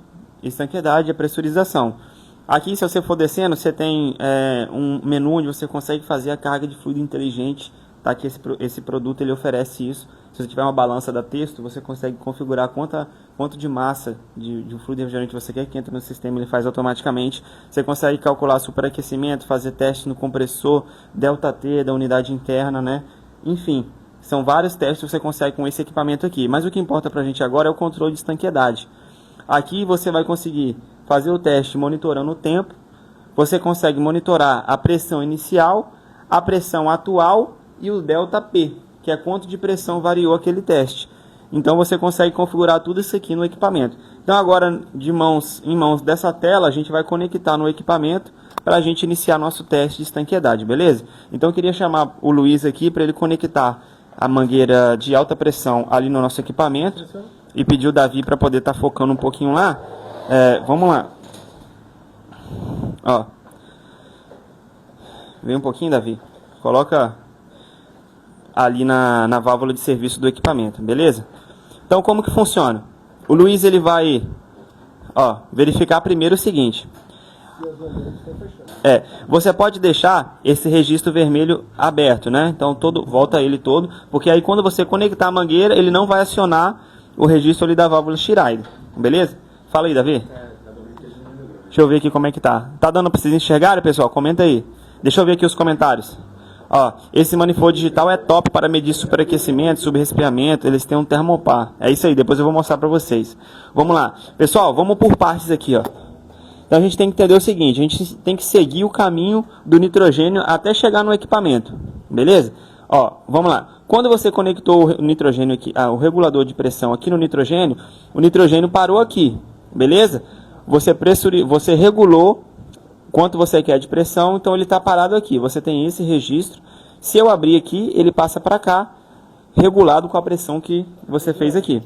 estanqueidade e a pressurização. Aqui, se você for descendo, você tem um menu onde você consegue fazer a carga de fluido inteligente, tá? Que esse produto ele oferece isso. Se você tiver uma balança da texto, você consegue configurar quanto de massa de fluido refrigerante você quer que entre no sistema, ele faz automaticamente. Você consegue calcular superaquecimento, fazer teste no compressor, ΔT da unidade interna, né? Enfim, são vários testes que você consegue com esse equipamento aqui. Mas o que importa pra gente agora é o controle de estanqueidade. Aqui você vai conseguir fazer o teste monitorando o tempo, você consegue monitorar a pressão inicial, a pressão atual e o ΔP, que é quanto de pressão variou aquele teste. Então você consegue configurar tudo isso aqui no equipamento. Então agora, em mãos dessa tela, a gente vai conectar no equipamento para a gente iniciar nosso teste de estanqueidade, beleza? Então eu queria chamar o Luiz aqui para ele conectar a mangueira de alta pressão ali no nosso equipamento e pedir o Davi para poder estar focando um pouquinho lá. Vamos lá. Ó. Vem um pouquinho, Davi. Coloca ali na válvula de serviço do equipamento, beleza? Então, como que funciona? O Luiz, ele vai verificar primeiro o seguinte. Você pode deixar esse registro vermelho aberto, né? Então, volta ele todo, porque aí quando você conectar a mangueira, ele não vai acionar o registro ali da válvula Schreider, beleza? Fala aí, Davi. Deixa eu ver aqui como é que tá. Tá dando pra vocês enxergarem, pessoal? Comenta aí. Deixa eu ver aqui os comentários. Ó, esse manifold digital é top para medir superaquecimento, subresfriamento. Eles têm um termopar. É isso aí, depois eu vou mostrar pra vocês. Vamos lá. Pessoal, vamos por partes aqui, ó. Então a gente tem que entender o seguinte, a gente tem que seguir o caminho do nitrogênio até chegar no equipamento. Beleza? Ó, vamos lá. Quando você conectou o nitrogênio aqui, o regulador de pressão aqui no nitrogênio, o nitrogênio parou aqui. Beleza? Você regulou quanto você quer de pressão, então ele está parado aqui. Você tem esse registro. Se eu abrir aqui, ele passa para cá, regulado com a pressão que você fez aqui.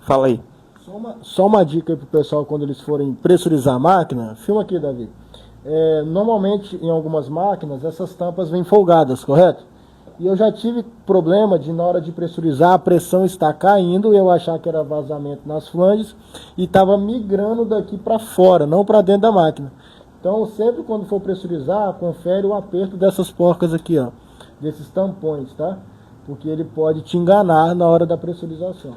Fala aí. Só uma dica aí pro pessoal quando eles forem pressurizar a máquina. Filma aqui, Davi. Normalmente, em algumas máquinas, essas tampas vêm folgadas, correto? E eu já tive problema de, na hora de pressurizar, a pressão está caindo, eu achar que era vazamento nas flanges, e estava migrando daqui para fora, não para dentro da máquina. Então, sempre quando for pressurizar, confere o aperto dessas porcas aqui, ó, desses tampões, tá? Porque ele pode te enganar na hora da pressurização.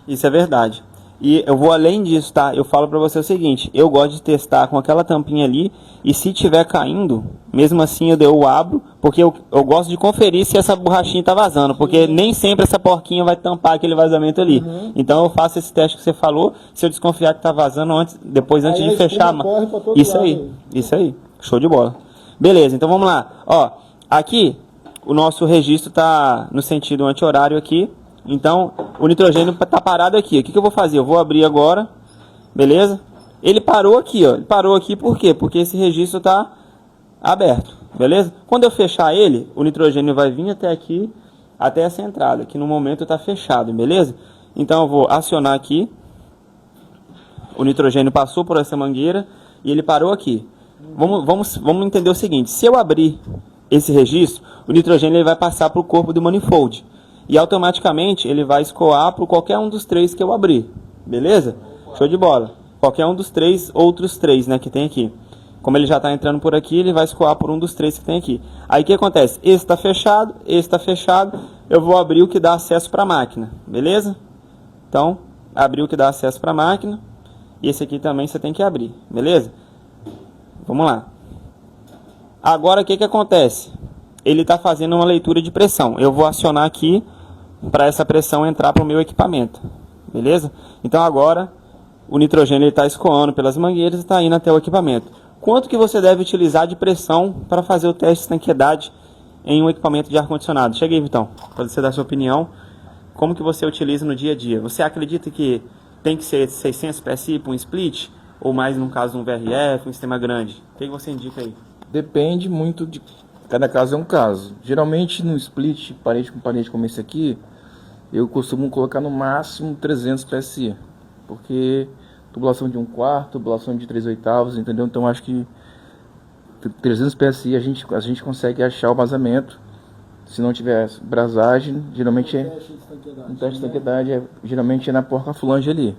Isso é verdade. E eu vou além disso, tá? Eu falo pra você o seguinte, eu gosto de testar com aquela tampinha ali, e se tiver caindo, mesmo assim eu abro, porque eu gosto de conferir se essa borrachinha tá vazando, porque nem sempre essa porquinha vai tampar aquele vazamento ali. Então eu faço esse teste que você falou, se eu desconfiar que tá vazando antes de fechar. Isso aí, show de bola. Beleza, então vamos lá. Ó, aqui o nosso registro tá no sentido anti-horário aqui. Então, o nitrogênio está parado aqui. O que eu vou fazer? Eu vou abrir agora, beleza? Ele parou aqui, ó. Ele parou aqui por quê? Porque esse registro está aberto, beleza? Quando eu fechar ele, o nitrogênio vai vir até aqui, até essa entrada, que no momento está fechado, beleza? Então, eu vou acionar aqui. O nitrogênio passou por essa mangueira e ele parou aqui. Vamos entender o seguinte. Se eu abrir esse registro, o nitrogênio ele vai passar para o corpo do manifold. E automaticamente ele vai escoar para qualquer um dos três que eu abrir. Beleza? Show de bola. Qualquer um dos outros três, né, que tem aqui. Como ele já está entrando por aqui, ele vai escoar por um dos três que tem aqui. Aí o que acontece? Esse está fechado, eu vou abrir o que dá acesso para a máquina. Beleza? Então, abrir o que dá acesso para a máquina. E esse aqui também você tem que abrir. Beleza? Vamos lá. Agora o que acontece? Ele está fazendo uma leitura de pressão. Eu vou acionar aqui para essa pressão entrar para o meu equipamento, beleza? Então agora o nitrogênio está escoando pelas mangueiras e está indo até o equipamento. Quanto que você deve utilizar de pressão para fazer o teste de estanqueidade em um equipamento de ar-condicionado? Chega aí, Vitão, para você dar sua opinião. Como que você utiliza no dia a dia? Você acredita que tem que ser 600 PSI para um split? Ou mais, no caso, um VRF, um sistema grande? O que você indica aí? Depende muito de Cada caso é um caso. Geralmente no split, parede com parede como esse aqui, eu costumo colocar no máximo 300 PSI. Porque tubulação de 1/4, tubulação de 3/8, entendeu? Então acho que 300 PSI a gente consegue achar o vazamento. Se não tiver brasagem, geralmente um teste de estanqueidade, geralmente é na porca flange ali.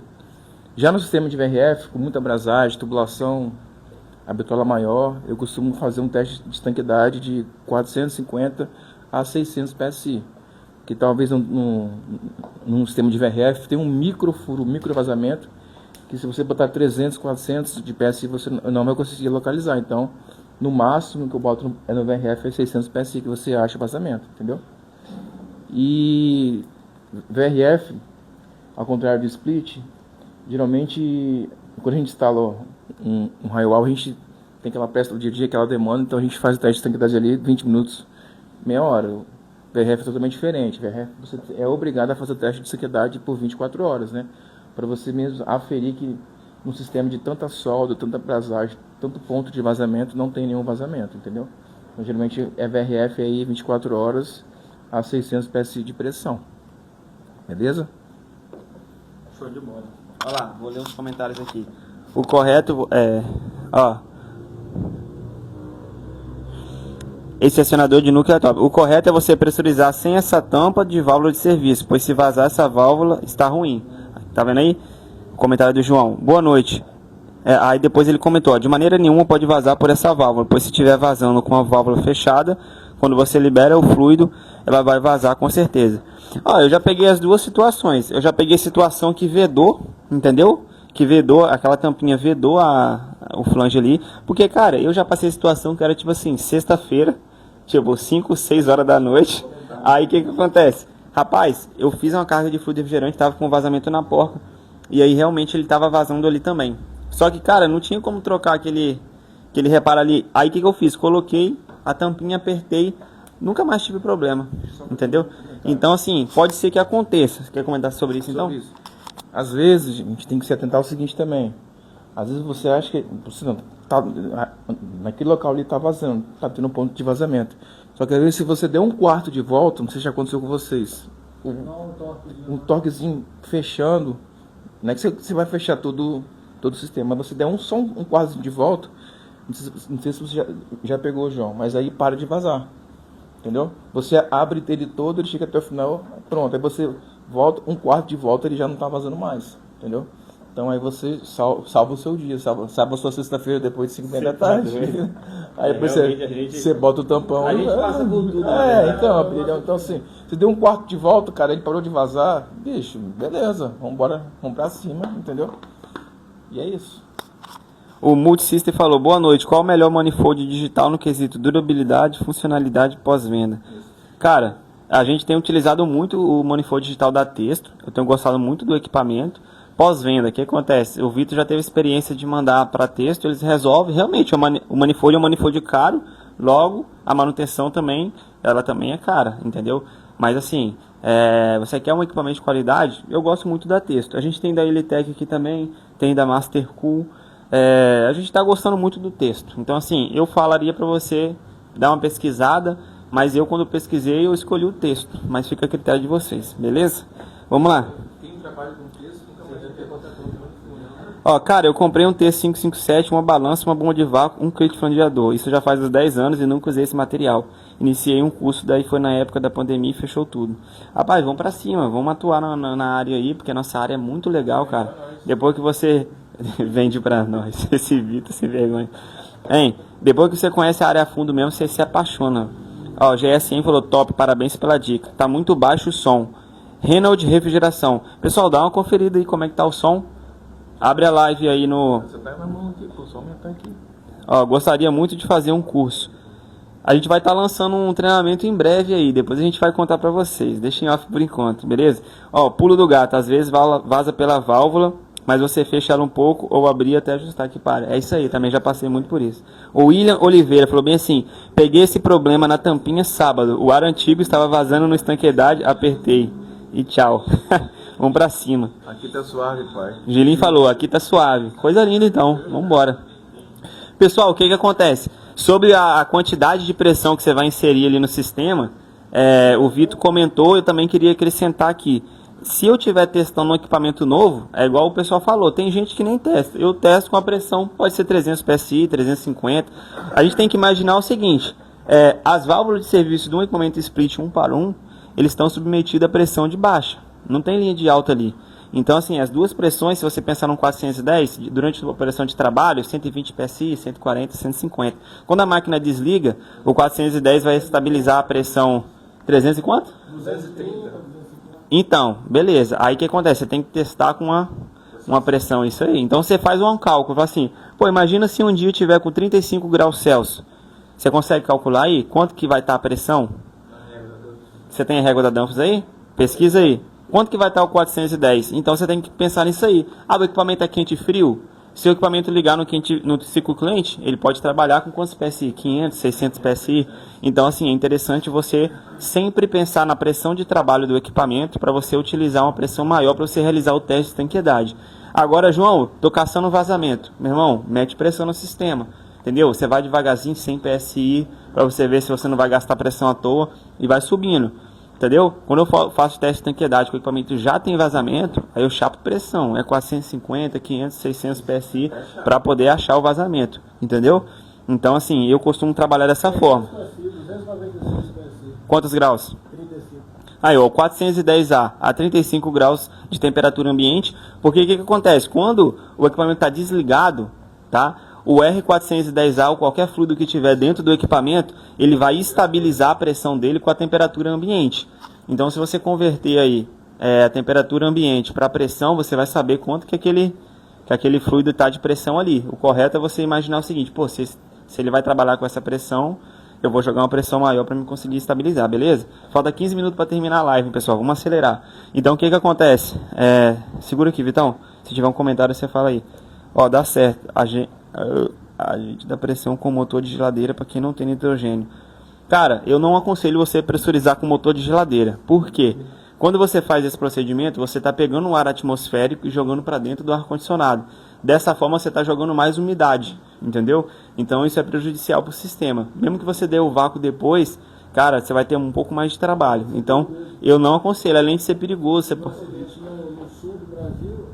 Já no sistema de VRF, com muita brasagem, tubulação, a bitola maior, eu costumo fazer um teste de estanqueidade de 450 a 600 PSI. Que talvez num sistema de VRF tem um micro furo, um micro vazamento, que se você botar 300, 400 de PSI, você não vai conseguir localizar. Então, no máximo que eu boto no VRF é 600 PSI que você acha vazamento, entendeu? E VRF, ao contrário do split, geralmente, quando a gente instala um raio-wall, a gente tem aquela pressa do dia a dia, aquela demanda, então a gente faz o teste de estanqueidade ali, 20 minutos, meia hora. O VRF é totalmente diferente. O VRF você é obrigado a fazer o teste de estanqueidade por 24 horas, né? Para você mesmo aferir que num sistema de tanta solda, tanta brasagem, tanto ponto de vazamento, não tem nenhum vazamento, entendeu? Então, geralmente é VRF aí 24 horas a 600 PSI de pressão. Beleza? Show de bola. Olha lá, vou ler uns comentários aqui. O correto esse acionador de núcleo é top. O correto é você pressurizar sem essa tampa de válvula de serviço, pois se vazar essa válvula está ruim. Tá vendo aí? O comentário do João. Boa noite. Aí depois ele comentou, de maneira nenhuma pode vazar por essa válvula, pois se estiver vazando com a válvula fechada, quando você libera o fluido, ela vai vazar com certeza. Eu já peguei as duas situações. Eu já peguei a situação que vedou, entendeu? Que vedou, aquela tampinha vedou o flange ali. Porque, cara, eu já passei a situação que era tipo assim, sexta-feira, tipo 5, 6 horas da noite. Aí o que acontece? Rapaz, eu fiz uma carga de fluido refrigerante, tava com vazamento na porca. E aí realmente ele tava vazando ali também. Só que, cara, não tinha como trocar aquele reparo ali. Aí o que eu fiz? Coloquei a tampinha, apertei, nunca mais tive problema. Entendeu? Então, assim, pode ser que aconteça. Você quer comentar sobre isso, então? Às vezes, a gente tem que se atentar ao seguinte também. Às vezes você acha que você não, naquele local ali está vazando, está tendo um ponto de vazamento. Só que às vezes se você der um quarto de volta, não sei se já aconteceu com vocês, um torquezinho fechando, não é que você vai fechar todo o sistema, mas você der só um quarto de volta, não sei se você já pegou, João, mas aí para de vazar. Entendeu? Você abre ele todo, ele chega até o final, pronto. Aí você volta, um quarto de volta, ele já não está vazando mais. Entendeu? Então aí você salva o seu dia, salva a sua sexta-feira depois de 5h30 da tarde. Aí depois você bota o tampão. A gente passa por tudo. Então assim, você deu um quarto de volta, cara, ele parou de vazar, bicho, beleza, vamos pra cima, entendeu? E é isso. O Multisystem falou, boa noite, qual o melhor manifold digital no quesito durabilidade, funcionalidade pós-venda? Cara, a gente tem utilizado muito o manifold digital da Testo, eu tenho gostado muito do equipamento. Pós-venda, o que acontece? O Vitor já teve experiência de mandar para Testo, eles resolvem, realmente, o manifold é um manifold caro, logo, a manutenção também, ela também é cara, entendeu? Mas assim, você quer um equipamento de qualidade? Eu gosto muito da Testo. A gente tem da Elitec aqui também, tem da Mastercool. A gente está gostando muito do texto. Então assim, eu falaria para você dar uma pesquisada, mas eu quando pesquisei eu escolhi o texto, mas fica a critério de vocês, beleza? Vamos lá. Quem trabalha com texto nunca vai ter Cara, eu comprei um T557, uma balança, uma bomba de vácuo, um crate flangeador. Isso já faz uns 10 anos e nunca usei esse material. Iniciei um curso, daí foi na época da pandemia e fechou tudo. Rapaz, vamos pra cima, vamos atuar na área aí, porque a nossa área é muito legal, cara. Depois que você vende pra nós, esse Vitor sem vergonha. Depois que você conhece a área a fundo mesmo, você se apaixona. O GSM falou, top, parabéns pela dica. Tá muito baixo o som. Reynolds Refrigeração. Pessoal, dá uma conferida aí como é que tá o som. Abre a live aí no... Você tá na mão aqui, pô, só aumentar aqui. Gostaria muito de fazer um curso. A gente vai estar lançando um treinamento em breve aí. Depois a gente vai contar pra vocês. Deixem off por enquanto, beleza? Pulo do gato. Às vezes vaza pela válvula, mas você fecha ela um pouco ou abrir até ajustar que para. É isso aí, também já passei muito por isso. O William Oliveira falou bem assim, peguei esse problema na tampinha sábado. O ar antigo estava vazando no estanqueidade, apertei. E tchau. Vamos pra cima. Aqui tá suave, pai. Gilinho falou, aqui tá suave. Coisa linda então, vambora. Pessoal, o que acontece? Sobre a quantidade de pressão que você vai inserir ali no sistema, o Vitor comentou, eu também queria acrescentar aqui. Se eu estiver testando um equipamento novo, é igual o pessoal falou, tem gente que nem testa. Eu testo com a pressão, pode ser 300 PSI, 350. A gente tem que imaginar o seguinte, as válvulas de serviço de um equipamento split 1 para 1, eles estão submetidos à pressão de baixa. Não tem linha de alta ali. Então, assim, as duas pressões, se você pensar num 410, durante a operação de trabalho, 120 PSI, 140, 150. Quando a máquina desliga, o 410 vai estabilizar a pressão 300 e quanto? 230. Então, beleza. Aí o que acontece? Você tem que testar com uma pressão, isso aí. Então, você faz um cálculo, fala assim, pô, imagina se um dia eu tiver com 35 graus Celsius. Você consegue calcular aí quanto que vai estar a pressão? Você tem a régua da Danfoss aí? Pesquisa aí. Quanto que vai estar o 410? Então você tem que pensar nisso aí. O equipamento é quente e frio? Se o equipamento ligar no ciclo cliente, ele pode trabalhar com quantos PSI? 500, 600 PSI. Então, assim, é interessante você sempre pensar na pressão de trabalho do equipamento para você utilizar uma pressão maior para você realizar o teste de estanqueidade. Agora, João, tô caçando vazamento. Meu irmão, mete pressão no sistema. Entendeu? Você vai devagarzinho, 100 PSI, para você ver se você não vai gastar pressão à toa e vai subindo. Entendeu? Quando eu faço teste de tanqueidade, que o equipamento já tem vazamento, aí eu chapo pressão. É 450, 500, 600 PSI para poder achar o vazamento. Entendeu? Então, assim, eu costumo trabalhar dessa forma. Quantos graus? 35. Aí, ó, 410A a 35 graus de temperatura ambiente. Porque o que acontece? Quando o equipamento está desligado, tá? O R410A ou qualquer fluido que tiver dentro do equipamento, ele vai estabilizar a pressão dele com a temperatura ambiente. Então, se você converter aí a temperatura ambiente para a pressão, você vai saber quanto que aquele fluido está de pressão ali. O correto é você imaginar o seguinte, pô, se ele vai trabalhar com essa pressão, eu vou jogar uma pressão maior para me conseguir estabilizar, beleza? Falta 15 minutos para terminar a live, pessoal, vamos acelerar. Então, o que acontece? Segura aqui, Vitão, se tiver um comentário, você fala aí. Ó, dá certo, a gente dá pressão com motor de geladeira para quem não tem nitrogênio. Cara, eu não aconselho você pressurizar com motor de geladeira. Por quê? Quando você faz esse procedimento, você está pegando o ar atmosférico e jogando para dentro do ar-condicionado. Dessa forma, você está jogando mais umidade, entendeu? Então, isso é prejudicial para o sistema. Mesmo que você dê o vácuo depois, cara, você vai ter um pouco mais de trabalho. Então, eu não aconselho, além de ser perigoso. No sul do Brasil,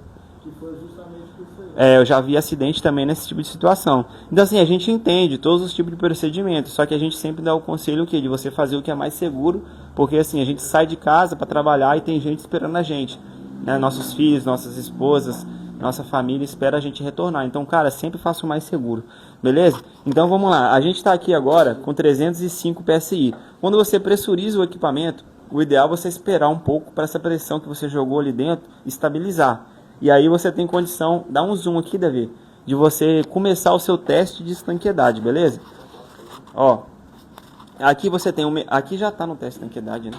que foi justamente isso aí. Eu já vi acidente também nesse tipo de situação. Então, assim, a gente entende todos os tipos de procedimentos, só que a gente sempre dá o conselho o quê? De você fazer o que é mais seguro, porque assim, a gente sai de casa para trabalhar e tem gente esperando a gente, né? Nossos filhos, nossas esposas, nossa família espera a gente retornar. Então, cara, sempre faça o mais seguro, beleza? Então, vamos lá. A gente está aqui agora com 305 PSI. Quando você pressuriza o equipamento, o ideal é você esperar um pouco para essa pressão que você jogou ali dentro estabilizar. E aí você tem condição, dá um zoom aqui, Davi, de você começar o seu teste de estanqueidade, beleza? Ó, aqui você tem aqui já está no teste de estanqueidade, né?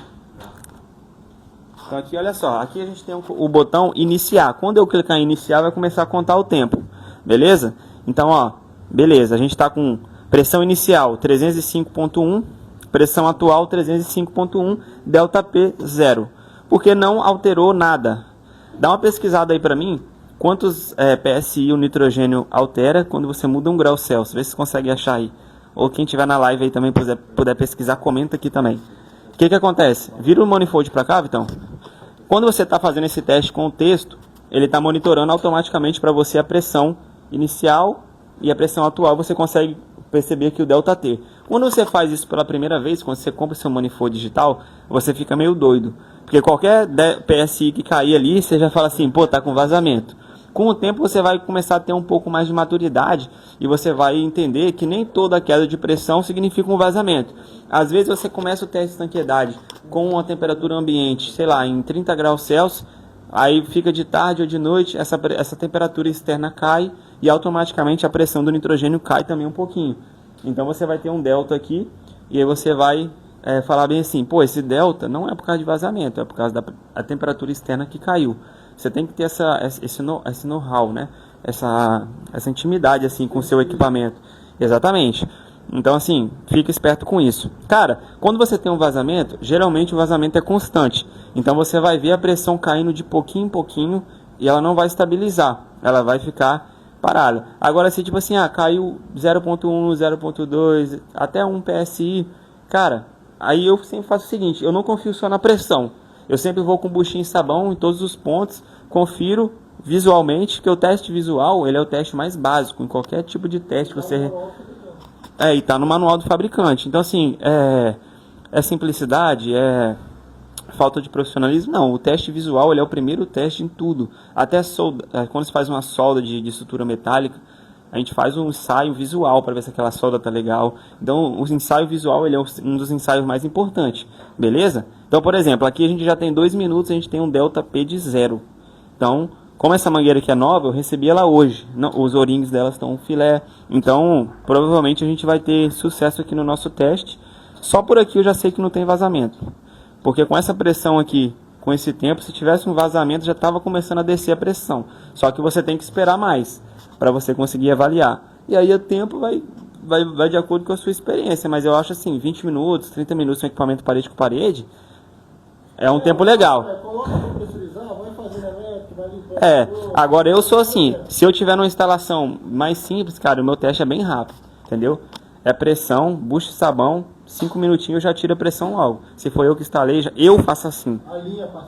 Então aqui, olha só, aqui a gente tem o botão iniciar. Quando eu clicar em iniciar, vai começar a contar o tempo, beleza? Então, ó, beleza, a gente está com pressão inicial 305.1, pressão atual 305.1, delta P 0, porque não alterou nada. Dá uma pesquisada aí pra mim, quantos PSI o nitrogênio altera quando você muda 1 grau Celsius. Vê se você consegue achar aí. Ou quem tiver na live aí também puder pesquisar, comenta aqui também. O que acontece? Vira o manifold pra cá, Vitão. Quando você está fazendo esse teste com o texto, ele está monitorando automaticamente para você a pressão inicial e a pressão atual. Você consegue perceber aqui o delta T. Quando você faz isso pela primeira vez, quando você compra o seu manifold digital, você fica meio doido. Porque qualquer PSI que cair ali, você já fala assim, pô, tá com vazamento. Com o tempo você vai começar a ter um pouco mais de maturidade e você vai entender que nem toda queda de pressão significa um vazamento. Às vezes você começa o teste de estanqueidade com uma temperatura ambiente, sei lá, em 30 graus Celsius, aí fica de tarde ou de noite, essa temperatura externa cai e automaticamente a pressão do nitrogênio cai também um pouquinho. Então você vai ter um delta aqui e aí você vai falar bem assim, pô, esse delta não é por causa de vazamento, é por causa da temperatura externa que caiu. Você tem que ter esse know-how, né? Essa intimidade assim com o seu equipamento. Exatamente. Então, assim, fica esperto com isso. Cara, quando você tem um vazamento, geralmente o vazamento é constante. Então, você vai ver a pressão caindo de pouquinho em pouquinho e ela não vai estabilizar. Ela vai ficar parada. Agora, se tipo assim, caiu 0.1, 0.2, até 1 PSI, cara, aí eu sempre faço o seguinte, eu não confio só na pressão. Eu sempre vou com buchinho e sabão em todos os pontos, confiro visualmente, que o teste visual, ele é o teste mais básico, em qualquer tipo de teste você... e tá no manual do fabricante. Então, assim, é simplicidade, é falta de profissionalismo? Não, o teste visual ele é o primeiro teste em tudo. Até quando se faz uma solda de estrutura metálica, a gente faz um ensaio visual para ver se aquela solda tá legal. Então, o ensaio visual ele é um dos ensaios mais importantes, beleza? Então, por exemplo, aqui a gente já tem 2 minutos, a gente tem um delta P de 0. Então, como essa mangueira aqui é nova, eu recebi ela hoje. Os O-rings dela estão filé. Então, provavelmente a gente vai ter sucesso aqui no nosso teste. Só por aqui eu já sei que não tem vazamento. Porque com essa pressão aqui, com esse tempo, se tivesse um vazamento já estava começando a descer a pressão. Só que você tem que esperar mais para você conseguir avaliar. E aí o tempo vai de acordo com a sua experiência. Mas eu acho assim, 20 minutos, 30 minutos no equipamento parede com parede, é um tempo legal. Coloca para pressurizar, vai fazendo elétrico, vai limpando. Agora eu sou assim, se eu tiver numa instalação mais simples, cara, o meu teste é bem rápido, entendeu? É pressão, bucha e sabão, 5 minutinhos eu já tiro a pressão logo. Se for eu que instalei, eu faço assim.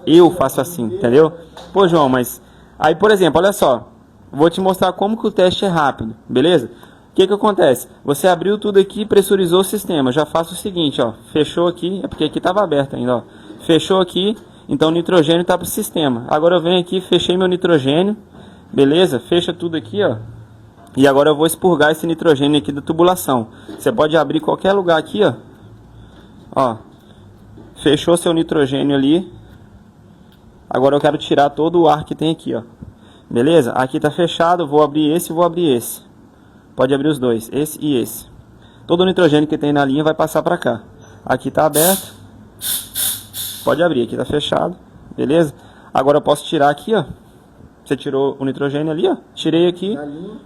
Eu faço assim, entendeu? Pô, João, mas... Aí, por exemplo, olha só. Vou te mostrar como que o teste é rápido, beleza? O que acontece? Você abriu tudo aqui, pressurizou o sistema. Já faço o seguinte, ó. Fechou aqui, é porque aqui estava aberto ainda, ó. Fechou aqui, então o nitrogênio está para o sistema. Agora eu venho aqui, fechei meu nitrogênio, beleza? Fecha tudo aqui, ó. E agora eu vou expurgar esse nitrogênio aqui da tubulação. Você pode abrir qualquer lugar aqui, ó. Ó. Fechou seu nitrogênio ali. Agora eu quero tirar todo o ar que tem aqui, ó. Beleza? Aqui está fechado, vou abrir esse e vou abrir esse. Pode abrir os dois, esse e esse. Todo o nitrogênio que tem na linha vai passar para cá. Aqui está aberto. Pode abrir, aqui está fechado. Beleza? Agora eu posso tirar aqui, ó. Você tirou o nitrogênio ali, ó. Tirei aqui.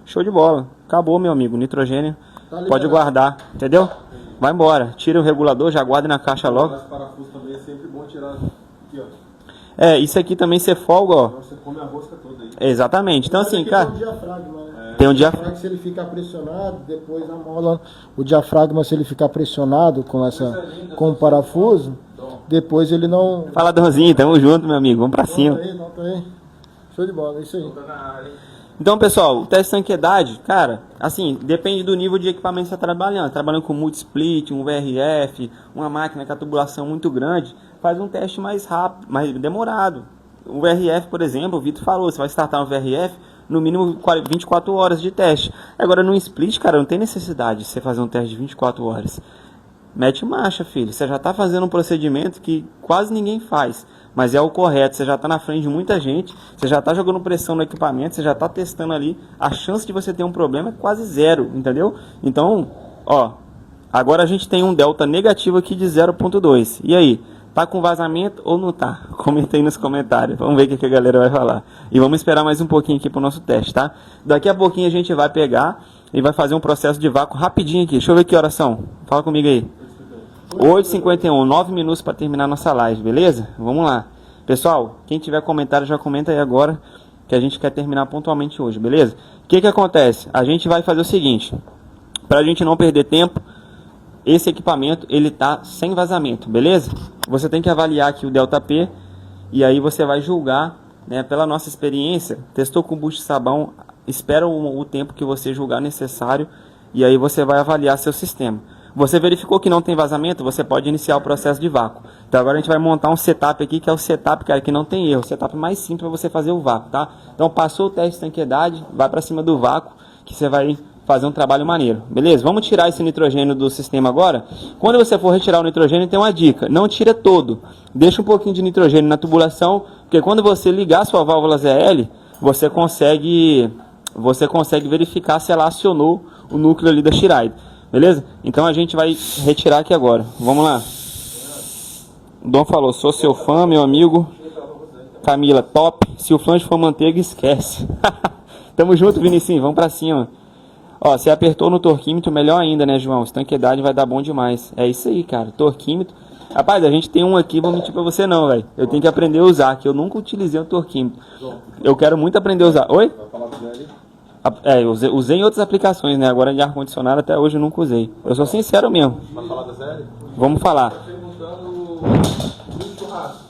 Show de bola. Acabou, meu amigo. O nitrogênio pode guardar. Entendeu? Vai embora. Tira o regulador, já guarda na caixa logo. Os parafusos também é sempre bom tirar aqui, ó. Isso aqui também você folga, ó. Você come a rosca toda aí. Exatamente. Então assim, cara... Tem um diafragma, né? Tem um diafragma. Se ele ficar pressionado, depois a mola... O diafragma, se ele ficar pressionado com o parafuso, depois ele não... Fala, Donzinho. Tamo junto, meu amigo. Vamos pra cima. Nota aí. Show de bola, é isso aí. Então, pessoal, o teste de tanquedade, cara, assim, depende do nível de equipamento que você está trabalhando. Trabalhando com multi-split, um VRF, uma máquina com a tubulação muito grande, faz um teste mais rápido, mais demorado. O VRF, por exemplo, o Vitor falou, você vai startar um VRF, no mínimo 24 horas de teste. Agora, no split, cara, não tem necessidade de você fazer um teste de 24 horas. Mete marcha, filho. Você já está fazendo um procedimento que quase ninguém faz. Mas é o correto, você já está na frente de muita gente, você já está jogando pressão no equipamento, você já está testando ali, a chance de você ter um problema é quase zero, entendeu? Então, ó, agora a gente tem um delta negativo aqui de 0.2, e aí, tá com vazamento ou não tá? Comenta aí nos comentários, vamos ver o que a galera vai falar. E vamos esperar mais um pouquinho aqui para o nosso teste, tá? Daqui a pouquinho a gente vai pegar e vai fazer um processo de vácuo rapidinho aqui, deixa eu ver que horas são, fala comigo aí. 8h51, 9 minutos para terminar nossa live, beleza? Vamos lá. Pessoal, quem tiver comentário já comenta aí agora, que a gente quer terminar pontualmente hoje, beleza? O que acontece? A gente vai fazer o seguinte, para a gente não perder tempo, esse equipamento ele tá sem vazamento, beleza? Você tem que avaliar aqui o delta P, e aí você vai julgar, né, pela nossa experiência, testou com bucho de sabão, espera o tempo que você julgar necessário, e aí você vai avaliar seu sistema. Você verificou que não tem vazamento, você pode iniciar o processo de vácuo. Então agora a gente vai montar um setup aqui, que é o setup, cara, que não tem erro. O setup mais simples para você fazer o vácuo, tá? Então passou o teste de tanquedade, vai para cima do vácuo, que você vai fazer um trabalho maneiro. Beleza? Vamos tirar esse nitrogênio do sistema agora. Quando você for retirar o nitrogênio, tem uma dica. Não tira todo. Deixa um pouquinho de nitrogênio na tubulação, porque quando você ligar sua válvula ZL, você consegue verificar se ela acionou o núcleo ali da Shiride. Beleza? Então a gente vai retirar aqui agora. Vamos lá. O Dom falou, sou seu fã, meu amigo. Camila, top. Se o flange for manteiga, esquece. Tamo junto, Vinicinho. Vamos pra cima. Ó, você apertou no torquímetro, melhor ainda, né, João? Estanquedade vai dar bom demais. É isso aí, cara. Torquímetro. Rapaz, a gente tem um aqui, vou mentir pra você não, velho. Eu tenho que aprender a usar, que eu nunca utilizei o torquímetro. Eu quero muito aprender a usar. Oi? Usei em outras aplicações, né? Agora de ar-condicionado até hoje eu nunca usei. Eu sou sincero mesmo. Vai falar da série? Vamos falar. Perguntando do churrasco.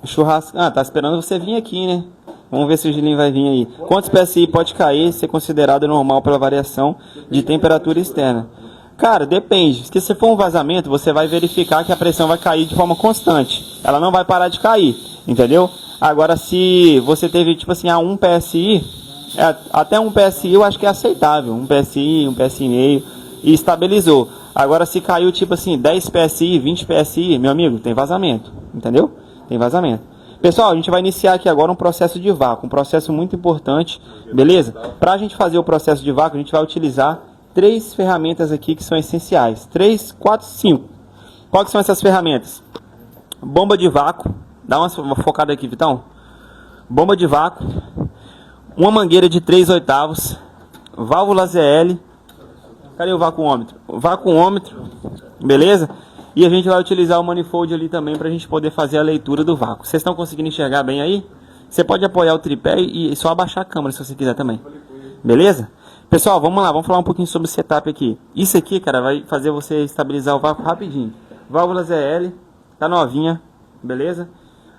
Churrasco. Ah, tá esperando você vir aqui, né? Vamos ver se o Gilinho vai vir aí. Quantos PSI pode cair, ser considerado normal pela variação de temperatura externa? Cara, depende. Se você for um vazamento, você vai verificar que a pressão vai cair de forma constante. Ela não vai parar de cair, entendeu? Agora, se você teve, tipo assim, 1 PSI, até 1 PSI eu acho que é aceitável. 1 PSI, 1 PSI e meio, e estabilizou. Agora, se caiu, tipo assim, 10 PSI, 20 PSI, meu amigo, tem vazamento, entendeu? Tem vazamento. Pessoal, a gente vai iniciar aqui agora um processo de vácuo, um processo muito importante, beleza? Para a gente fazer o processo de vácuo, a gente vai utilizar 3 ferramentas aqui que são essenciais. 3, 4, 5. Quais que são essas ferramentas? Bomba de vácuo. Dá uma focada aqui, Vitão. Bomba de vácuo. Uma mangueira de 3/8. Válvula ZL. Cadê o vacuômetro? Vacuômetro. Beleza? E a gente vai utilizar o manifold ali também para a gente poder fazer a leitura do vácuo. Vocês estão conseguindo enxergar bem aí? Você pode apoiar o tripé e só abaixar a câmera se você quiser também. Beleza? Pessoal, vamos lá, vamos falar um pouquinho sobre o setup aqui. Isso aqui, cara, vai fazer você estabilizar o vácuo rapidinho. Válvula ZL, tá novinha, beleza?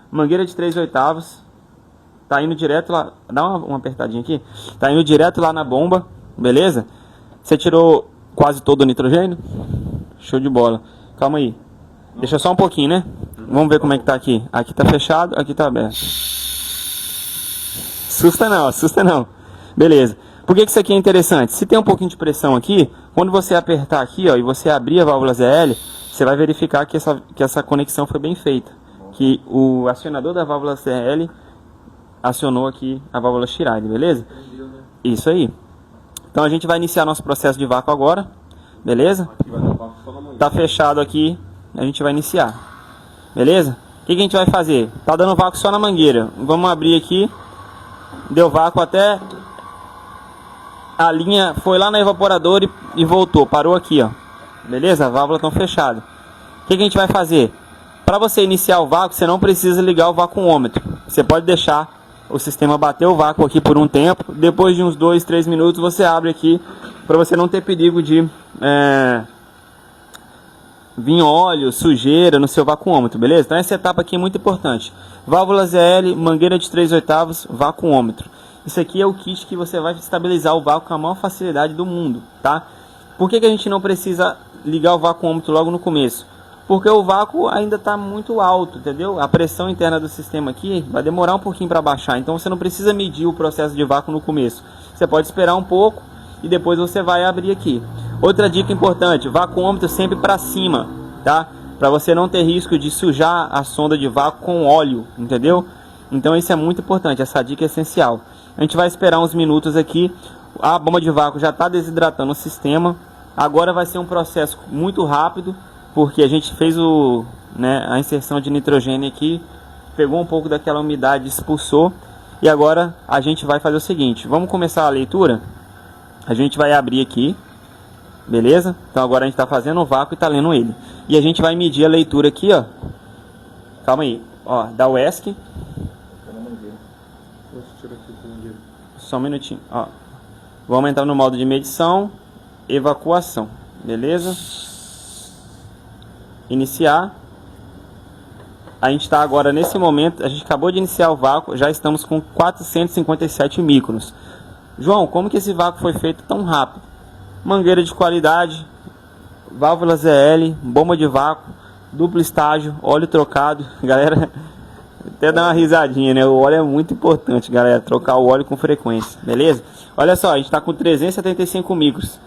Mangueira de 3/8, tá indo direto lá, dá uma apertadinha aqui. Tá indo direto lá na bomba, beleza? Você tirou quase todo o nitrogênio? Show de bola. Calma aí. Deixa só um pouquinho, né? Vamos ver como é que tá aqui. Aqui tá fechado, aqui tá aberto. Assusta não. Beleza. Por que isso aqui é interessante? Se tem um pouquinho de pressão aqui, quando você apertar aqui, ó, e você abrir a válvula ZL, você vai verificar que essa conexão foi bem feita. Que o acionador da válvula ZL acionou aqui a válvula Schiraldi, beleza? Isso aí. Então a gente vai iniciar nosso processo de vácuo agora, beleza? Tá fechado aqui, a gente vai iniciar. Beleza? O que a gente vai fazer? Tá dando vácuo só na mangueira. Vamos abrir aqui. Deu vácuo até... A linha foi lá no evaporador e voltou, parou aqui, ó. Beleza? A válvula estão fechada. O que a gente vai fazer? Para você iniciar o vácuo, você não precisa ligar o vacuômetro. Você pode deixar o sistema bater o vácuo aqui por um tempo. Depois de uns 2, 3 minutos, você abre aqui para você não ter perigo de vir óleo, sujeira no seu vacuômetro, beleza? Então essa etapa aqui é muito importante. Válvula ZL, mangueira de 3/8, vacuômetro. Isso aqui é o kit que você vai estabilizar o vácuo com a maior facilidade do mundo, tá? Por que a gente não precisa ligar o vacuômetro logo no começo? Porque o vácuo ainda está muito alto, entendeu? A pressão interna do sistema aqui vai demorar um pouquinho para baixar, então você não precisa medir o processo de vácuo no começo. Você pode esperar um pouco e depois você vai abrir aqui. Outra dica importante, vacuômetro sempre para cima, tá? Para você não ter risco de sujar a sonda de vácuo com óleo, entendeu? Então isso é muito importante, essa dica é essencial. A gente vai esperar uns minutos aqui, a bomba de vácuo já está desidratando o sistema. Agora vai ser um processo muito rápido, porque a gente fez a inserção de nitrogênio aqui, pegou um pouco daquela umidade, expulsou. E agora a gente vai fazer o seguinte, vamos começar a leitura. A gente vai abrir aqui, beleza? Então agora a gente está fazendo o vácuo e está lendo ele. E a gente vai medir a leitura aqui, ó. Calma aí, ó, da UESC. Só um minutinho, ó. Vamos entrar no modo de medição, evacuação, beleza? Iniciar. A gente está agora nesse momento, a gente acabou de iniciar o vácuo, já estamos com 457 microns. João, como que esse vácuo foi feito tão rápido? Mangueira de qualidade, válvula ZL, bomba de vácuo, duplo estágio, óleo trocado. Galera, até dá uma risadinha, né? O óleo é muito importante, galera, trocar o óleo com frequência, beleza? Olha só, a gente está com 375 micros.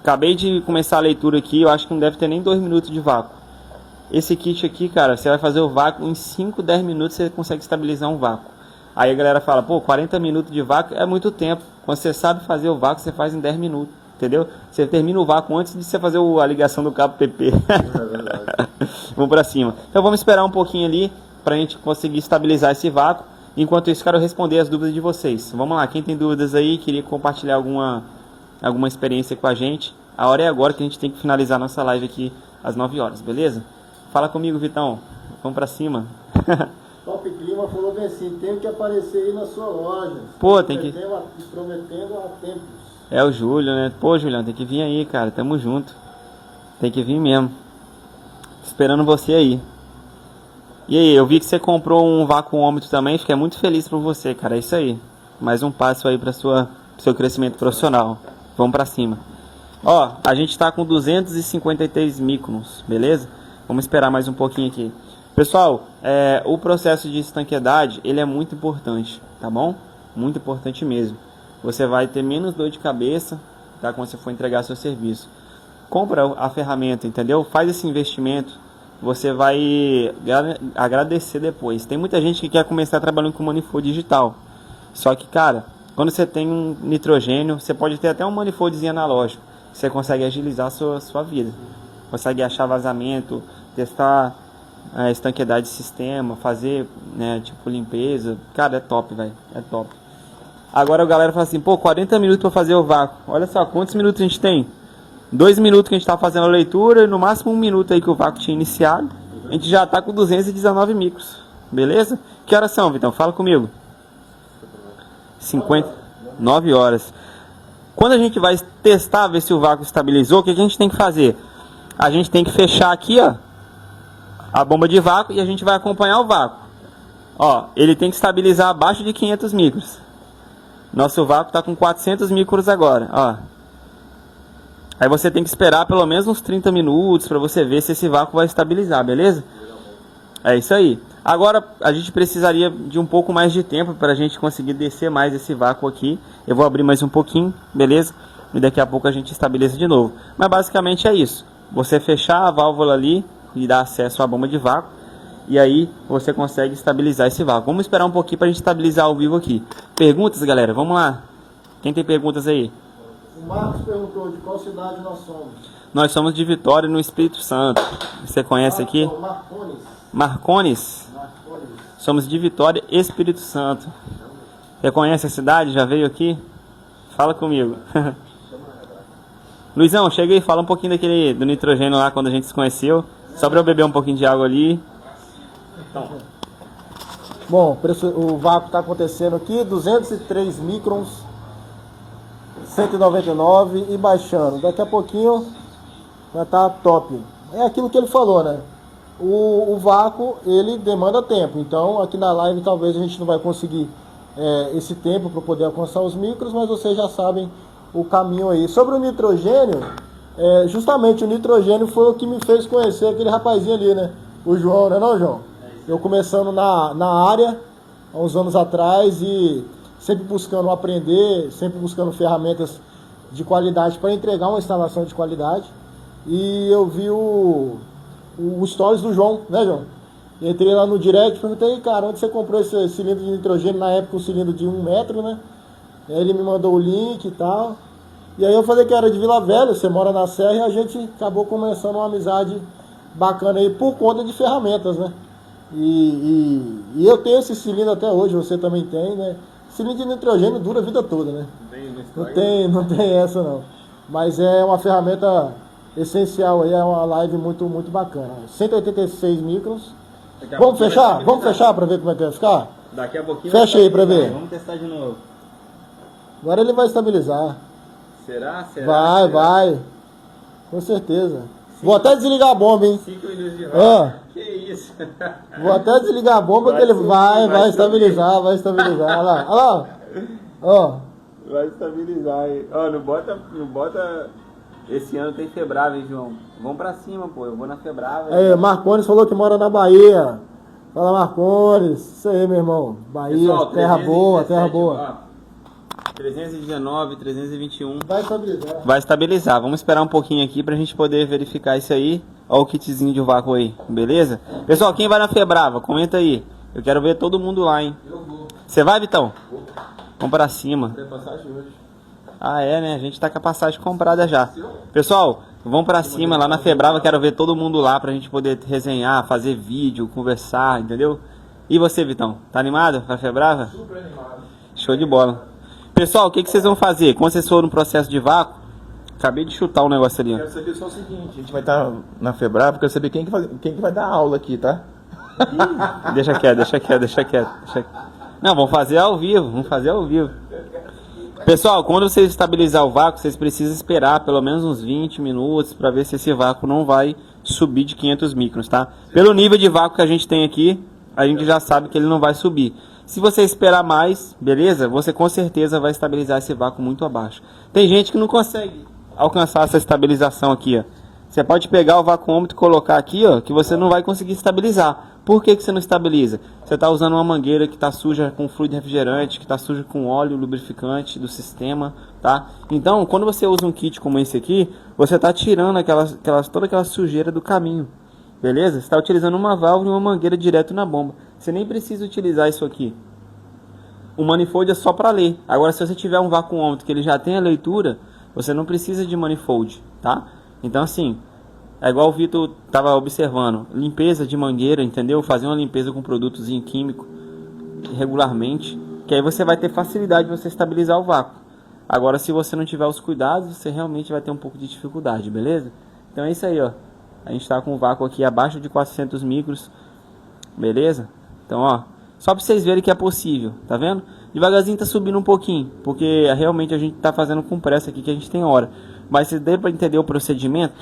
Acabei de começar a leitura aqui, eu acho que não deve ter nem 2 minutos de vácuo. Esse kit aqui, cara, você vai fazer o vácuo em 5, 10 minutos você consegue estabilizar um vácuo. Aí a galera fala, pô, 40 minutos de vácuo é muito tempo. Quando você sabe fazer o vácuo, você faz em 10 minutos, entendeu? Você termina o vácuo antes de você fazer a ligação do cabo PP. Vamos pra cima. Então vamos esperar um pouquinho ali pra gente conseguir estabilizar esse vácuo. Enquanto isso, quero responder as dúvidas de vocês. Vamos lá, quem tem dúvidas aí, queria compartilhar alguma experiência com a gente. A hora é agora que a gente tem que finalizar nossa live aqui às 9 horas, beleza? Fala comigo, Vitão. Vamos pra cima. Top clima. Lima falou bem assim, tenho que aparecer aí na sua loja. Pô, tem que... Prometendo há tempos. É o Júlio, né? Pô, Julião, tem que vir aí, cara. Tamo junto. Tem que vir mesmo. Esperando você aí. E aí, eu vi que você comprou um vacuômetro também. Fiquei muito feliz por você, cara. É isso aí. Mais um passo aí para seu crescimento profissional. Vamos pra cima. Ó, a gente tá com 253 microns, beleza? Vamos esperar mais um pouquinho aqui. Pessoal, o processo de estanqueidade, ele é muito importante, tá bom? Muito importante mesmo. Você vai ter menos dor de cabeça, tá? Quando você for entregar seu serviço. Compra a ferramenta, entendeu? Faz esse investimento. Você vai agradecer depois. Tem muita gente que quer começar trabalhando com manifold digital. Só que, cara, quando você tem um nitrogênio, você pode ter até um manifoldzinho analógico. Você consegue agilizar a sua vida. Consegue achar vazamento, testar a estanqueidade de sistema, fazer, né, tipo, limpeza. Cara, é top, velho. É top. Agora a galera fala assim, pô, 40 minutos para fazer o vácuo. Olha só, quantos minutos a gente tem? 2 minutos que a gente tá fazendo a leitura, e no máximo 1 minuto aí que o vácuo tinha iniciado. A gente já tá com 219 micros. Beleza? Que horas são, Vitão? Fala comigo. 59 horas. Quando a gente vai testar, ver se o vácuo estabilizou, o que a gente tem que fazer? A gente tem que fechar aqui, ó, a bomba de vácuo, e a gente vai acompanhar o vácuo. Ó, ele tem que estabilizar abaixo de 500 micros. Nosso vácuo está com 400 micros agora, ó. Aí você tem que esperar pelo menos uns 30 minutos para você ver se esse vácuo vai estabilizar, beleza? É isso aí. Agora a gente precisaria de um pouco mais de tempo para a gente conseguir descer mais esse vácuo aqui. Eu vou abrir mais um pouquinho, beleza? E daqui a pouco a gente estabiliza de novo. Mas basicamente é isso. Você fechar a válvula ali e dar acesso à bomba de vácuo. E aí você consegue estabilizar esse vácuo. Vamos esperar um pouquinho para a gente estabilizar ao vivo aqui. Perguntas, galera? Vamos lá. Quem tem perguntas aí? O Marcos perguntou de qual cidade nós somos. Nós somos de Vitória, no Espírito Santo. Você conhece aqui? Marcones. Marcones? Somos de Vitória, Espírito Santo. Você conhece a cidade? Já veio aqui? Fala comigo. Luizão, chega aí, fala um pouquinho do nitrogênio lá quando a gente se conheceu. Só para eu beber um pouquinho de água ali. Então. Bom, o vácuo está acontecendo aqui, 203 microns, 199 e baixando. Daqui a pouquinho vai estar top. É aquilo que ele falou, né? O vácuo, ele demanda tempo. Então, aqui na live talvez a gente não vai conseguir esse tempo para poder alcançar os micros, mas vocês já sabem o caminho aí. Sobre o nitrogênio, justamente o nitrogênio foi o que me fez conhecer aquele rapazinho ali, né? O João, né não, João? Eu começando na área, há uns anos atrás, e sempre buscando aprender, sempre buscando ferramentas de qualidade para entregar uma instalação de qualidade. E eu vi o stories do João, né, João? Entrei lá no direct e perguntei, cara, onde você comprou esse cilindro de nitrogênio? Na época, um cilindro de 1 metro, né? Aí ele me mandou o link e tal. E aí eu falei que era de Vila Velha, você mora na Serra, e a gente acabou começando uma amizade bacana aí por conta de ferramentas, né? E eu tenho esse cilindro até hoje, você também tem, né? Cilindro de nitrogênio dura a vida toda, né? Não tem essa não. Mas é uma ferramenta essencial aí, é uma live muito, muito bacana. 186 microns. Vamos fechar? Vamos fechar para ver como é que vai ficar? Daqui a pouquinho. Fecha aí para ver. Vamos testar de novo. Agora ele vai estabilizar. Será? Vai. Com certeza. Vou até desligar a bomba, hein? 5 minutos de roda. Que isso? Vou até desligar a bomba que ele vai estabilizar. Olha lá. Ó. Vai estabilizar aí. Ó, não bota... Esse ano tem Febrava, hein, João? Vamos pra cima, pô. Eu vou na Febrava. Aí, Marcones falou que mora na Bahia. Fala, Marcones. Isso aí, meu irmão. Bahia, pessoal, terra boa. Ó, 319, 321. Vai estabilizar. Vamos esperar um pouquinho aqui pra gente poder verificar isso aí. Ó o kitzinho de vácuo aí, beleza? Pessoal, quem vai na Febrava? Comenta aí. Eu quero ver todo mundo lá, hein? Eu vou. Você vai, Vitão? Vou. Vamos pra cima. Tem passagem hoje. Ah, é, né? A gente tá com a passagem comprada já. Pessoal, vamos pra cima lá na Febrava. Quero ver todo mundo lá pra gente poder resenhar, fazer vídeo, conversar, entendeu? E você, Vitão? Tá animado pra Febrava? Super animado. Show de bola. Pessoal, o que vocês vão fazer? Quando vocês forem no processo de vácuo, acabei de chutar um negócio ali. Quero saber só o seguinte, a gente vai estar na Febrava, quero saber quem que vai dar aula aqui, tá? Deixa quieto. Não, vamos fazer ao vivo. Pessoal, quando vocês estabilizar o vácuo, vocês precisam esperar pelo menos uns 20 minutos para ver se esse vácuo não vai subir de 500 microns, tá? Pelo nível de vácuo que a gente tem aqui, a gente já sabe que ele não vai subir. Se você esperar mais, beleza? Você com certeza vai estabilizar esse vácuo muito abaixo. Tem gente que não consegue alcançar essa estabilização aqui, ó. Você pode pegar o vacuômetro e colocar aqui, ó, que você não vai conseguir estabilizar. Por que você não estabiliza? Você está usando uma mangueira que está suja com fluido refrigerante, que está suja com óleo lubrificante do sistema, tá? Então, quando você usa um kit como esse aqui, você está tirando toda aquela sujeira do caminho, beleza? Você está utilizando uma válvula e uma mangueira direto na bomba. Você nem precisa utilizar isso aqui. O manifold é só para ler. Agora, se você tiver um vacuômetro que ele já tem a leitura, você não precisa de manifold, tá? Então, assim, é igual o Vitor estava observando, limpeza de mangueira, entendeu? Fazer uma limpeza com produtozinho químico regularmente, que aí você vai ter facilidade de você estabilizar o vácuo. Agora, se você não tiver os cuidados, você realmente vai ter um pouco de dificuldade, beleza? Então é isso aí, ó. A gente está com o vácuo aqui abaixo de 400 micros, beleza? Então, ó, só para vocês verem que é possível, tá vendo? Devagarzinho tá subindo um pouquinho, porque realmente a gente tá fazendo com pressa aqui, que a gente tem hora. Mas se der para entender o procedimento,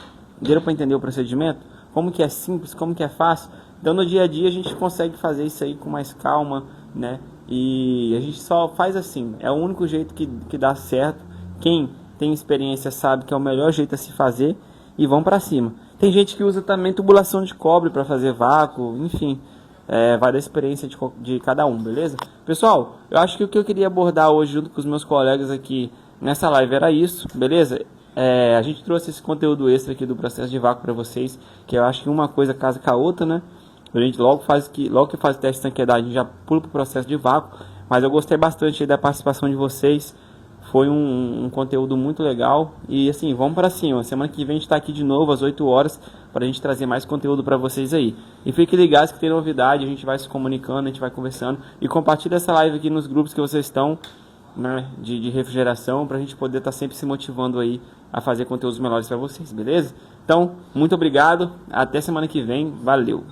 como que é simples, como que é fácil, então no dia a dia a gente consegue fazer isso aí com mais calma, né? E a gente só faz assim, é o único jeito que dá certo. Quem tem experiência sabe que é o melhor jeito a se fazer e vão para cima. Tem gente que usa também tubulação de cobre para fazer vácuo, enfim, vai da experiência de cada um, beleza? Pessoal, eu acho que o que eu queria abordar hoje junto com os meus colegas aqui nessa live era isso, beleza? A gente trouxe esse conteúdo extra aqui do processo de vácuo para vocês, que eu acho que uma coisa casa com a outra, né? A gente logo que faz o teste de tanquedade, a gente já pula para o processo de vácuo, mas eu gostei bastante aí da participação de vocês, foi um conteúdo muito legal, e assim, vamos para cima. Semana que vem a gente está aqui de novo às 8 horas, para a gente trazer mais conteúdo para vocês aí. E fiquem ligados que tem novidade, a gente vai se comunicando, a gente vai conversando, e compartilha essa live aqui nos grupos que vocês estão, né, de refrigeração, para a gente poder estar sempre se motivando aí a fazer conteúdos melhores para vocês, beleza? Então, muito obrigado, até semana que vem, valeu!